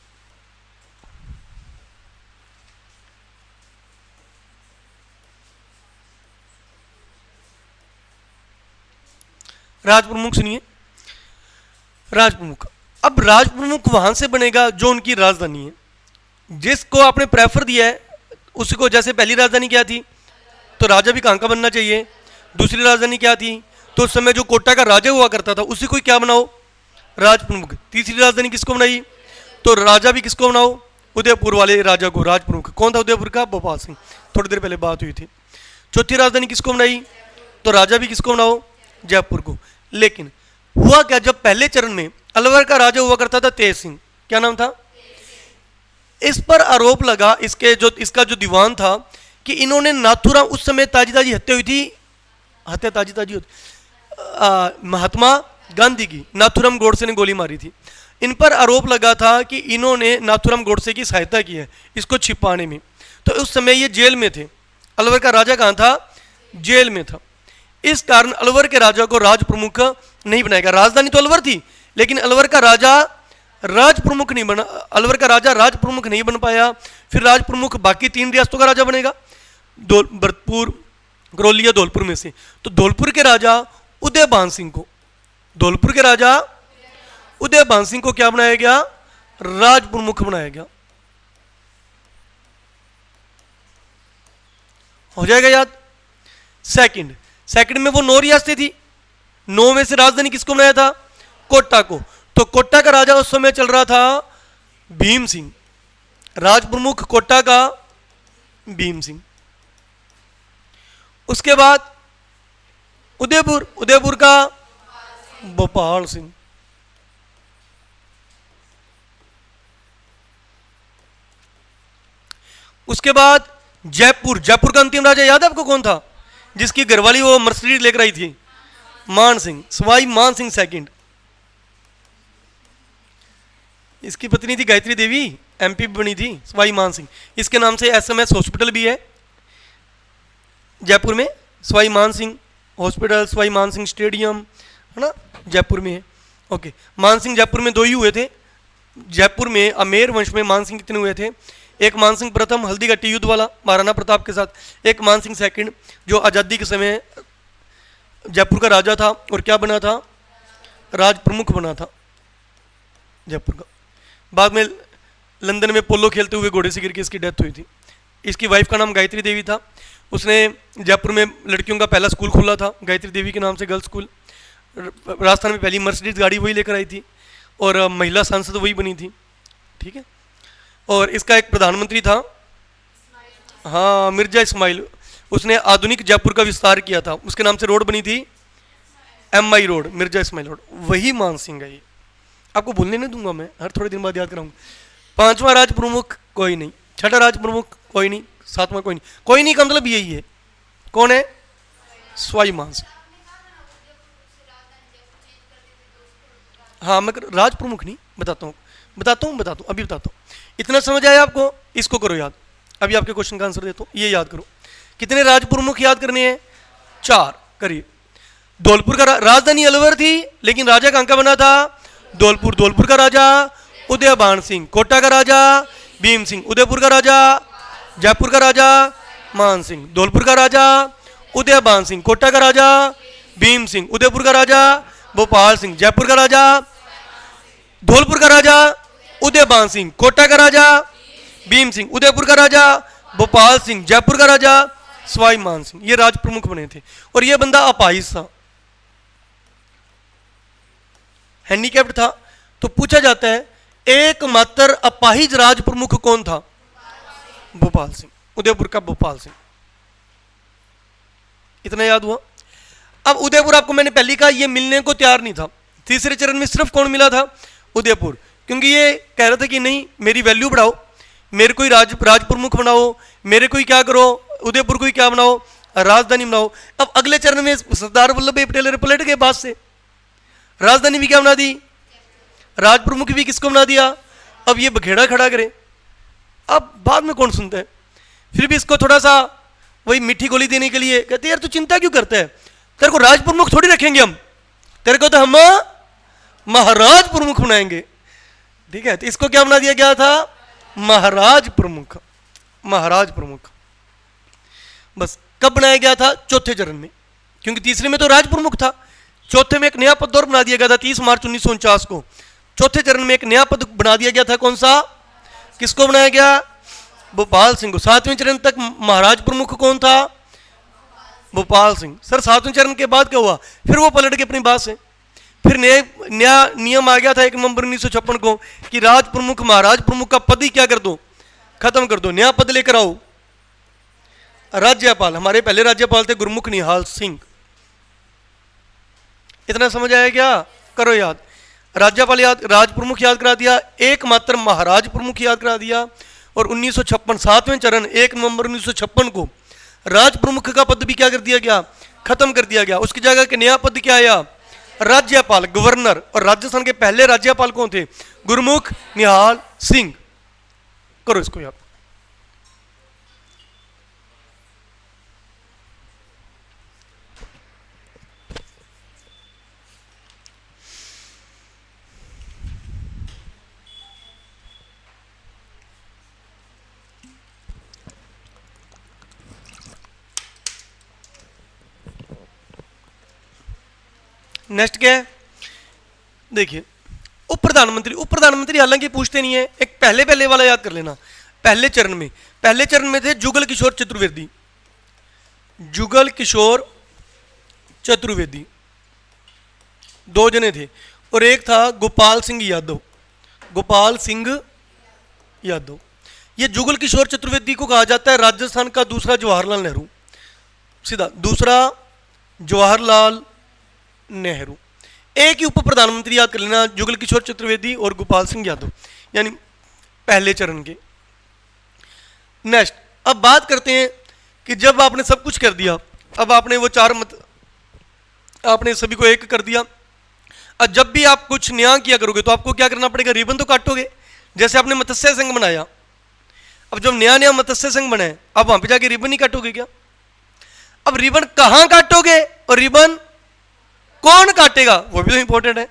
राज प्रमुख सुनिए। राज प्रमुख, अब राज प्रमुख वहां से बनेगा जो उनकी राजधानी है। जिसको आपने प्रेफर दिया है उसको, जैसे पहली राजधानी क्या थी, तो राजा भी कहाँ का बनना चाहिए? दूसरी राजधानी क्या थी? तो उस समय जो कोटा का राजा हुआ करता था उसी को क्या बनाओ? राज प्रमुख। तीसरी राजधानी किसको बनाई? तो राजा भी किसको बनाओ? उदयपुर वाले राजा को राज प्रमुख। कौन था उदयपुर का? भोपाल सिंह। थोड़ी देर पहले बात हुई थी। चौथी राजधानी किसको बनाई? तो राजा भी किसको बनाओ? जयपुर को। लेकिन हुआ क्या, जब पहले चरण में अलवर का राजा हुआ करता था तेज सिंह, क्या नाम था? इस पर आरोप लगा, इसका जो दीवान था, कि इन्होंने नाथुराम, उस समय ताजी ताजी हत्या हुई थी, हत्या ताजी ताजी होती, महात्मा गांधी की नाथुराम गोडसे ने गोली मारी थी। इन पर आरोप लगा था कि इन्होंने नाथुराम गोडसे की सहायता की है इसको छिपाने में। तो उस समय ये जेल में थे। अलवर का राजा कहाँ था? जेल में था। इस कारण अलवर के राजा को राज प्रमुख नहीं बनाएगा। राजधानी तो अलवर थी, लेकिन अलवर का राजा राज प्रमुख नहीं बना। अलवर का राजा राज प्रमुख नहीं बन पाया। फिर राज प्रमुख बाकी 3 रियासतों का राजा बनेगा, भरतपुर, करौली या धौलपुर में से। तो धौलपुर के राजा उदयभान सिंह को, धौलपुर के राजा उदयभान सिंह को क्या बनाया गया? राज प्रमुख बनाया गया। हो जाएगा याद? सेकंड में वो 9 रियासतें थी। 9 में से राजधानी किसको बनाया था? कोटा को। तो कोटा का राजा उस समय चल रहा था भीम सिंह। राज प्रमुख कोटा का भीम सिंह। उसके बाद उदयपुर का भोपाल सिंह। उसके बाद जयपुर का अंतिम राजा याद है आपको कौन था? जिसकी घरवाली वो मर्सिडीज लेकर आई थी? मान सिंह, सवाई मान सिंह सेकंड। इसकी पत्नी थी गायत्री देवी, एमपी बनी थी सवाई मान सिंह। इसके नाम से एसएमएस हॉस्पिटल भी है जयपुर में, सवाई मान सिंह हॉस्पिटल, सवाई मान सिंह स्टेडियम, है ना, जयपुर में है। ओके, मान सिंह जयपुर में 2 ही हुए थे। जयपुर में अमेर वंश में मान सिंह कितने हुए थे? एक मान सिंह प्रथम हल्दीघाटी युद्ध वाला महाराणा प्रताप के साथ, एक मान सिंह सेकंड जो आज़ादी के समय जयपुर का राजा था और क्या बना था? राज प्रमुख बना था जयपुर का। बाद में लंदन में पोलो खेलते हुए घोड़े से गिर के इसकी डेथ हुई थी। इसकी वाइफ का नाम गायत्री देवी था। उसने जयपुर में लड़कियों का पहला स्कूल खोला था गायत्री देवी के नाम से, गर्ल्स स्कूल। राजस्थान में पहली मर्सिडीज गाड़ी वही लेकर आई थी और महिला सांसद वही बनी थी। ठीक है, और इसका एक प्रधानमंत्री था, हाँ, मिर्जा इस्माइल। उसने आधुनिक जयपुर का विस्तार किया था, उसके नाम से रोड बनी थी MI road, Mirza Ismail road, वही मान सिंह है ये। आपको भूलने नहीं दूंगा मैं, हर थोड़े दिन बाद याद कराऊंगा। पांचवा राज प्रमुख कोई नहीं, छठा राज प्रमुख कोई नहीं, सातवां कोई नहीं। कोई नहीं का मतलब यही है, कौन है? सवाई मान सिंह। हाँ मैं राज प्रमुख नहीं, बताता हूँ अभी बताता हूँ। इतना समझ आया आपको? इसको करो याद, अभी आपके क्वेश्चन का आंसर देता हूँ, ये याद करो। कितने राज प्रमुख याद करने हैं? 4। करिए। धौलपुर का राजधानी अलवर थी, लेकिन राजा कहाँ का बना था? धौलपुर। धौलपुर का राजा उदयभान सिंह। कोटा का राजा भीम सिंह। उदयपुर का राजा, जयपुर का राजा मान सिंह। धौलपुर का राजा उदयभान सिंह। कोटा का राजा भीम सिंह। उदयपुर का राजा भोपाल सिंह। जयपुर का राजा, धौलपुर का राजा उदयभान सिंह। कोटा का राजा भीम सिंह। उदयपुर का राजा भोपाल सिंह। जयपुर का राजा सवाई मान सिंह। ये राज प्रमुख बने थे। और ये बंदा अपाहिज था, हैंडीकैप्ड था। तो पूछा जाता है एकमात्र अपाहिज राज प्रमुख कौन था? भोपाल सिंह, उदयपुर का भोपाल सिंह। इतना याद हुआ। अब उदयपुर आपको मैंने पहले कहा ये मिलने को तैयार नहीं था। तीसरे चरण में सिर्फ कौन मिला था? उदयपुर। क्योंकि ये कह रहा था कि नहीं मेरी वैल्यू बढ़ाओ, मेरे को ही राज प्रमुख बनाओ, मेरे को ही क्या करो, उदयपुर को ही क्या बनाओ, राजधानी बनाओ। अब अगले चरण में सरदार वल्लभ भाई पटेल पलट गए बात से, राजधानी भी क्या बना दी, राज प्रमुख भी किसको बना दिया। अब ये बखेड़ा खड़ा करे। अब बाद में कौन सुनता है? फिर भी इसको थोड़ा सा वही मीठी गोली देने के लिए कहते यार तू चिंता क्यों करता है, तेरे को राज प्रमुख थोड़ी रखेंगे हम, तेरे को तो हम महाराज प्रमुख बनाएंगे। ठीक है, तो इसको क्या बना दिया गया था? महाराज प्रमुख। महाराज प्रमुख बस कब बनाया गया था? चौथे चरण में, क्योंकि तीसरे में तो राज प्रमुख था। चौथे में एक नया पद और बना दिया गया था 30 मार्च 1949 को। चौथे चरण में एक नया पद बना दिया गया था, कौन सा? किसको बनाया गया? भोपाल सिंह को। 7वें चरण तक महाराज प्रमुख कौन था? भोपाल सिंह। सर 7वें चरण के बाद क्या हुआ? फिर वो पलट के अपनी बात से, फिर नया नियम आ गया था 1 नवंबर 1956 को कि राज प्रमुख महाराज प्रमुख का पद ही क्या कर दो, खत्म कर दो, नया पद लेकर आओ। राज्यपाल, हमारे पहले राज्यपाल थे गुरमुख निहाल सिंह। इतना समझ आया क्या? करो याद। राज्यपाल याद, राज प्रमुख याद करा दिया, एकमात्र महाराज प्रमुख याद करा दिया। और 1956 7वें चरण 1 नवंबर 1956 को राज प्रमुख का पद भी क्या कर दिया गया? खत्म कर दिया गया। उसकी जगह के नया पद क्या आया? राज्यपाल, गवर्नर। और राजस्थान के पहले राज्यपाल कौन थे? गुरमुख निहाल सिंह। करो इसको याद। नेक्स्ट क्या है? देखिए उप प्रधानमंत्री। उप प्रधानमंत्री हालांकि पूछते नहीं है, एक पहले वाला याद कर लेना। पहले चरण में थे जुगल किशोर चतुर्वेदी। जुगल किशोर चतुर्वेदी 2 जने थे, और एक था गोपाल सिंह यादव। गोपाल सिंह यादव। ये जुगल किशोर चतुर्वेदी को कहा जाता है राजस्थान का दूसरा जवाहरलाल नेहरू। सीधा दूसरा जवाहरलाल नेहरू। एक ही उप प्रधानमंत्री याद कर लेना, जुगल किशोर चतुर्वेदी और गोपाल सिंह यादव, यानी पहले चरण के। नेक्स्ट, अब बात करते हैं कि जब आपने सब कुछ कर दिया, अब आपने वो 4 मत आपने सभी को एक कर दिया, अब जब भी आप कुछ नया किया करोगे तो आपको क्या करना पड़ेगा? रिबन तो काटोगे। जैसे आपने मत्स्य संघ बनाया, अब जब नया मत्स्य संघ बनाए, अब वहां पे जाके रिबन ही काटोगे क्या? अब रिबन कहां काटोगे और रिबन कौन काटेगा, वो भी तो इंपॉर्टेंट है।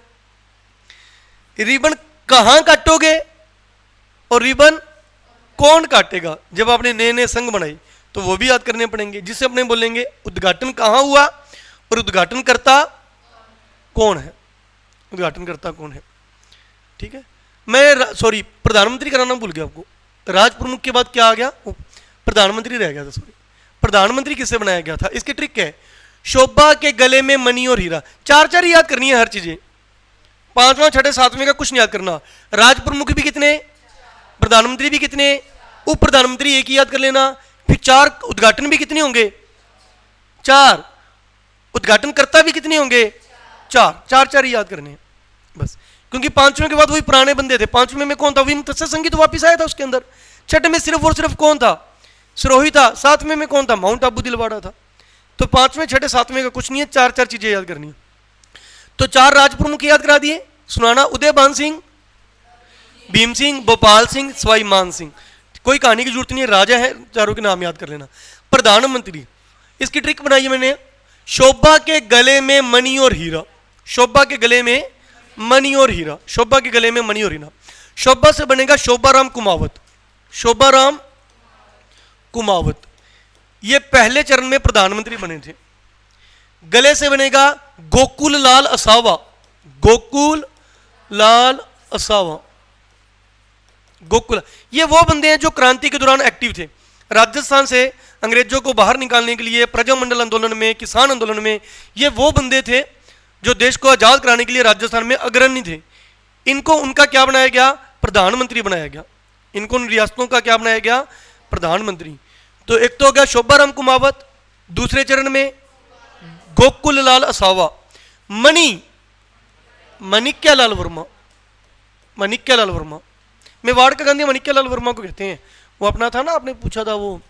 रिबन कहां काटोगे और रिबन कौन काटेगा? जब आपने नए संघ बनाई तो वो भी याद करने पड़ेंगे, जिससे अपने बोलेंगे उद्घाटन कहां हुआ और उद्घाटनकर्ता कौन है। उद्घाटनकर्ता कौन है? ठीक है, मैं सॉरी प्रधानमंत्री का नाम भूल गया आपको। राज प्रमुख के बाद क्या आ गया? प्रधानमंत्री रह गया था। सॉरी, प्रधानमंत्री किससे बनाया गया था? इसकी ट्रिक है, शोभा के गले में मणि और हीरा। 4 याद करनी है हर चीजें। 5वां 6ठे 7वें का कुछ नहीं याद करना। राज प्रमुख भी कितने, प्रधानमंत्री भी कितने, उप प्रधानमंत्री एक ही याद कर लेना। फिर 4 उद्घाटन भी कितने होंगे? 4। उद्घाटनकर्ता भी कितने होंगे? 4। 4 ही याद करने हैं बस, क्योंकि 5वें के बाद वही पुराने बंदे थे। 5वें में कौन था? वही मुत्तसिर संघी तो वापिस आया था उसके अंदर। 6 में सिर्फ और सिर्फ कौन था? सिरोही था। 7वें में कौन था? माउंट आबू दिलवाड़ा था। तो 5वें 6 7वें का कुछ नहीं है, 4 चीजें याद करनी है। तो 4 राज प्रमुख याद करा दिए, सुनाना उदयभान सिंह, भीम सिंह, भोपाल सिंह, सवाई मान सिंह। कोई कहानी की जरूरत नहीं है, राजा है, चारों के नाम याद कर लेना। प्रधानमंत्री, इसकी ट्रिक बनाई है मैंने। शोभा के गले में मणि और हीरा, शोभा के गले में मणि और हीरा, शोभा के गले में मणि और हीरा। शोभा से बनेगा शोभाराम कुमावत, शोभाराम कुमावत। ये पहले चरण में प्रधानमंत्री बने थे। गले से बनेगा गोकुल लाल असावा, गोकुल लाल असावा, गोकुल। ये वो बंदे हैं जो क्रांति के दौरान एक्टिव थे। राजस्थान से अंग्रेजों को बाहर निकालने के लिए, प्रजामंडल आंदोलन में, किसान आंदोलन में, ये वो बंदे थे जो देश को आजाद कराने के लिए राजस्थान में अग्रणी थे। इनको उनका क्या बनाया गया? प्रधानमंत्री बनाया गया। इनको उन रियासतों का क्या बनाया गया? प्रधानमंत्री। तो एक तो हो गया शोभाराम कुमावत, दूसरे चरण में गोकुल लाल असावा, मणि माणिक्यलाल वर्मा, माणिक्यलाल वर्मा। मेवाड़ का गांधी माणिक्यलाल वर्मा को कहते हैं। वो अपना था ना, आपने पूछा था, वो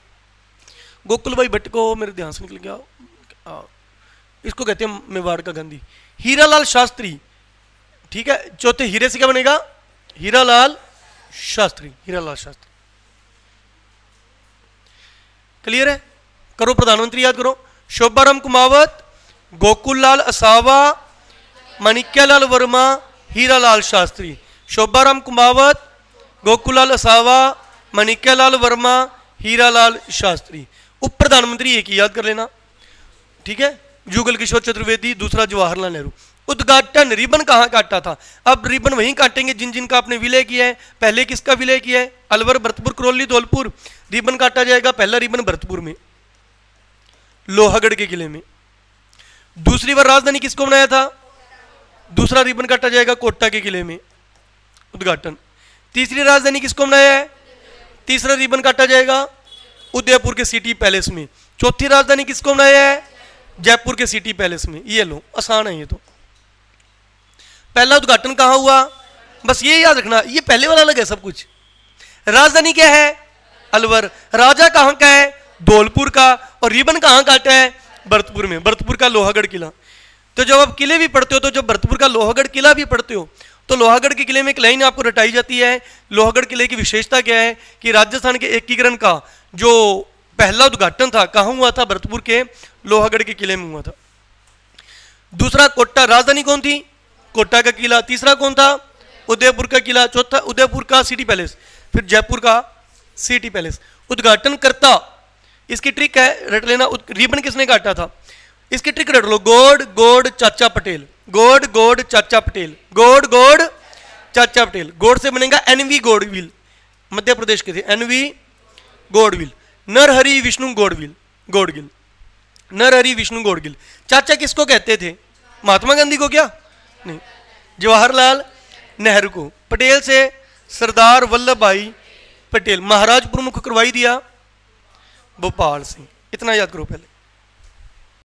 गोकुल भाई भट्ट को मेरे ध्यान से निकल गया, इसको कहते हैं मेवाड़ का गांधी। हीरालाल शास्त्री, ठीक है, चौथे हीरे से क्या बनेगा? हीरालाल शास्त्री, हीरालाल शास्त्री। क्लियर है? करो, प्रधानमंत्री याद करो। शोभाराम कुमावत, गोकुललाल असावा, माणिक्यलाल वर्मा, हीरालाल शास्त्री। शोभाराम कुमावत, गोकुललाल असावा, माणिक्यलाल वर्मा, हीरालाल शास्त्री। उप प्रधानमंत्री एक ही याद कर लेना, ठीक है। जुगल किशोर चतुर्वेदी, दूसरा जवाहरलाल नेहरू। उद्घाटन, रिबन कहाँ काटा था? अब रिबन वहीं काटेंगे जिन जिनका आपने विलय किया है। पहले किसका विलय किया है? अलवर, भरतपुर, करौली, धौलपुर। रिबन काटा जाएगा, पहला रिबन भरतपुर में, लोहागढ़ के किले में। दूसरी बार राजधानी किसको बनाया था? दूसरा रिबन काटा जाएगा कोटा के किले में, उद्घाटन। तीसरी राजधानी किसको बनाया है? तीसरा रिबन काटा जाएगा उदयपुर के सिटी पैलेस में। चौथी राजधानी किसको बनाया है? जयपुर के सिटी पैलेस में। ये लो, आसान है ये तो। पहला उद्घाटन कहाँ हुआ? बस ये याद रखना, ये पहले वाला अलग है सब कुछ। राजधानी क्या है? अलवर। राजा कहाँ का है? धौलपुर का। और रिबन कहाँ काटा है? भरतपुर में, भरतपुर का लोहागढ़ किला। तो जब आप किले भी पढ़ते हो, तो जब भरतपुर का लोहागढ़ किला भी पढ़ते हो, तो लोहागढ़ के किले में एक लाइन आपको रटाई जाती है। लोहागढ़ किले की विशेषता क्या है कि राजस्थान के एकीकरण का जो पहला उद्घाटन था कहाँ हुआ था? भरतपुर के लोहागढ़ के किले में हुआ था। दूसरा कोटा, राजधानी कौन थी? कोटा का किला। तीसरा कौन था? उदयपुर का किला। चौथा उदयपुर का सिटी पैलेस, फिर जयपुर का सिटी पैलेस। उद्घाटन करता, इसकी ट्रिक है, रट लेना। रिबन किसने काटा था? इसकी ट्रिक रट लो, गोड गोड चाचा पटेल, गोड गोड चाचा पटेल, गोड गोड चाचा पटेल। गोड से बनेगा एनवी गोडविल, मध्य प्रदेश के थे, एनवी गोडविल। नरहरि विष्णु गोडविल, गोडगिल, नरहरि विष्णु गोडगिल। चाचा किसको कहते थे? महात्मा गांधी को क्या? नहीं, जवाहरलाल नेहरू को। पटेल से सरदार वल्लभ भाई पटेल। महाराज प्रमुख करवाई दिया भोपाल सिंह। इतना याद करो पहले।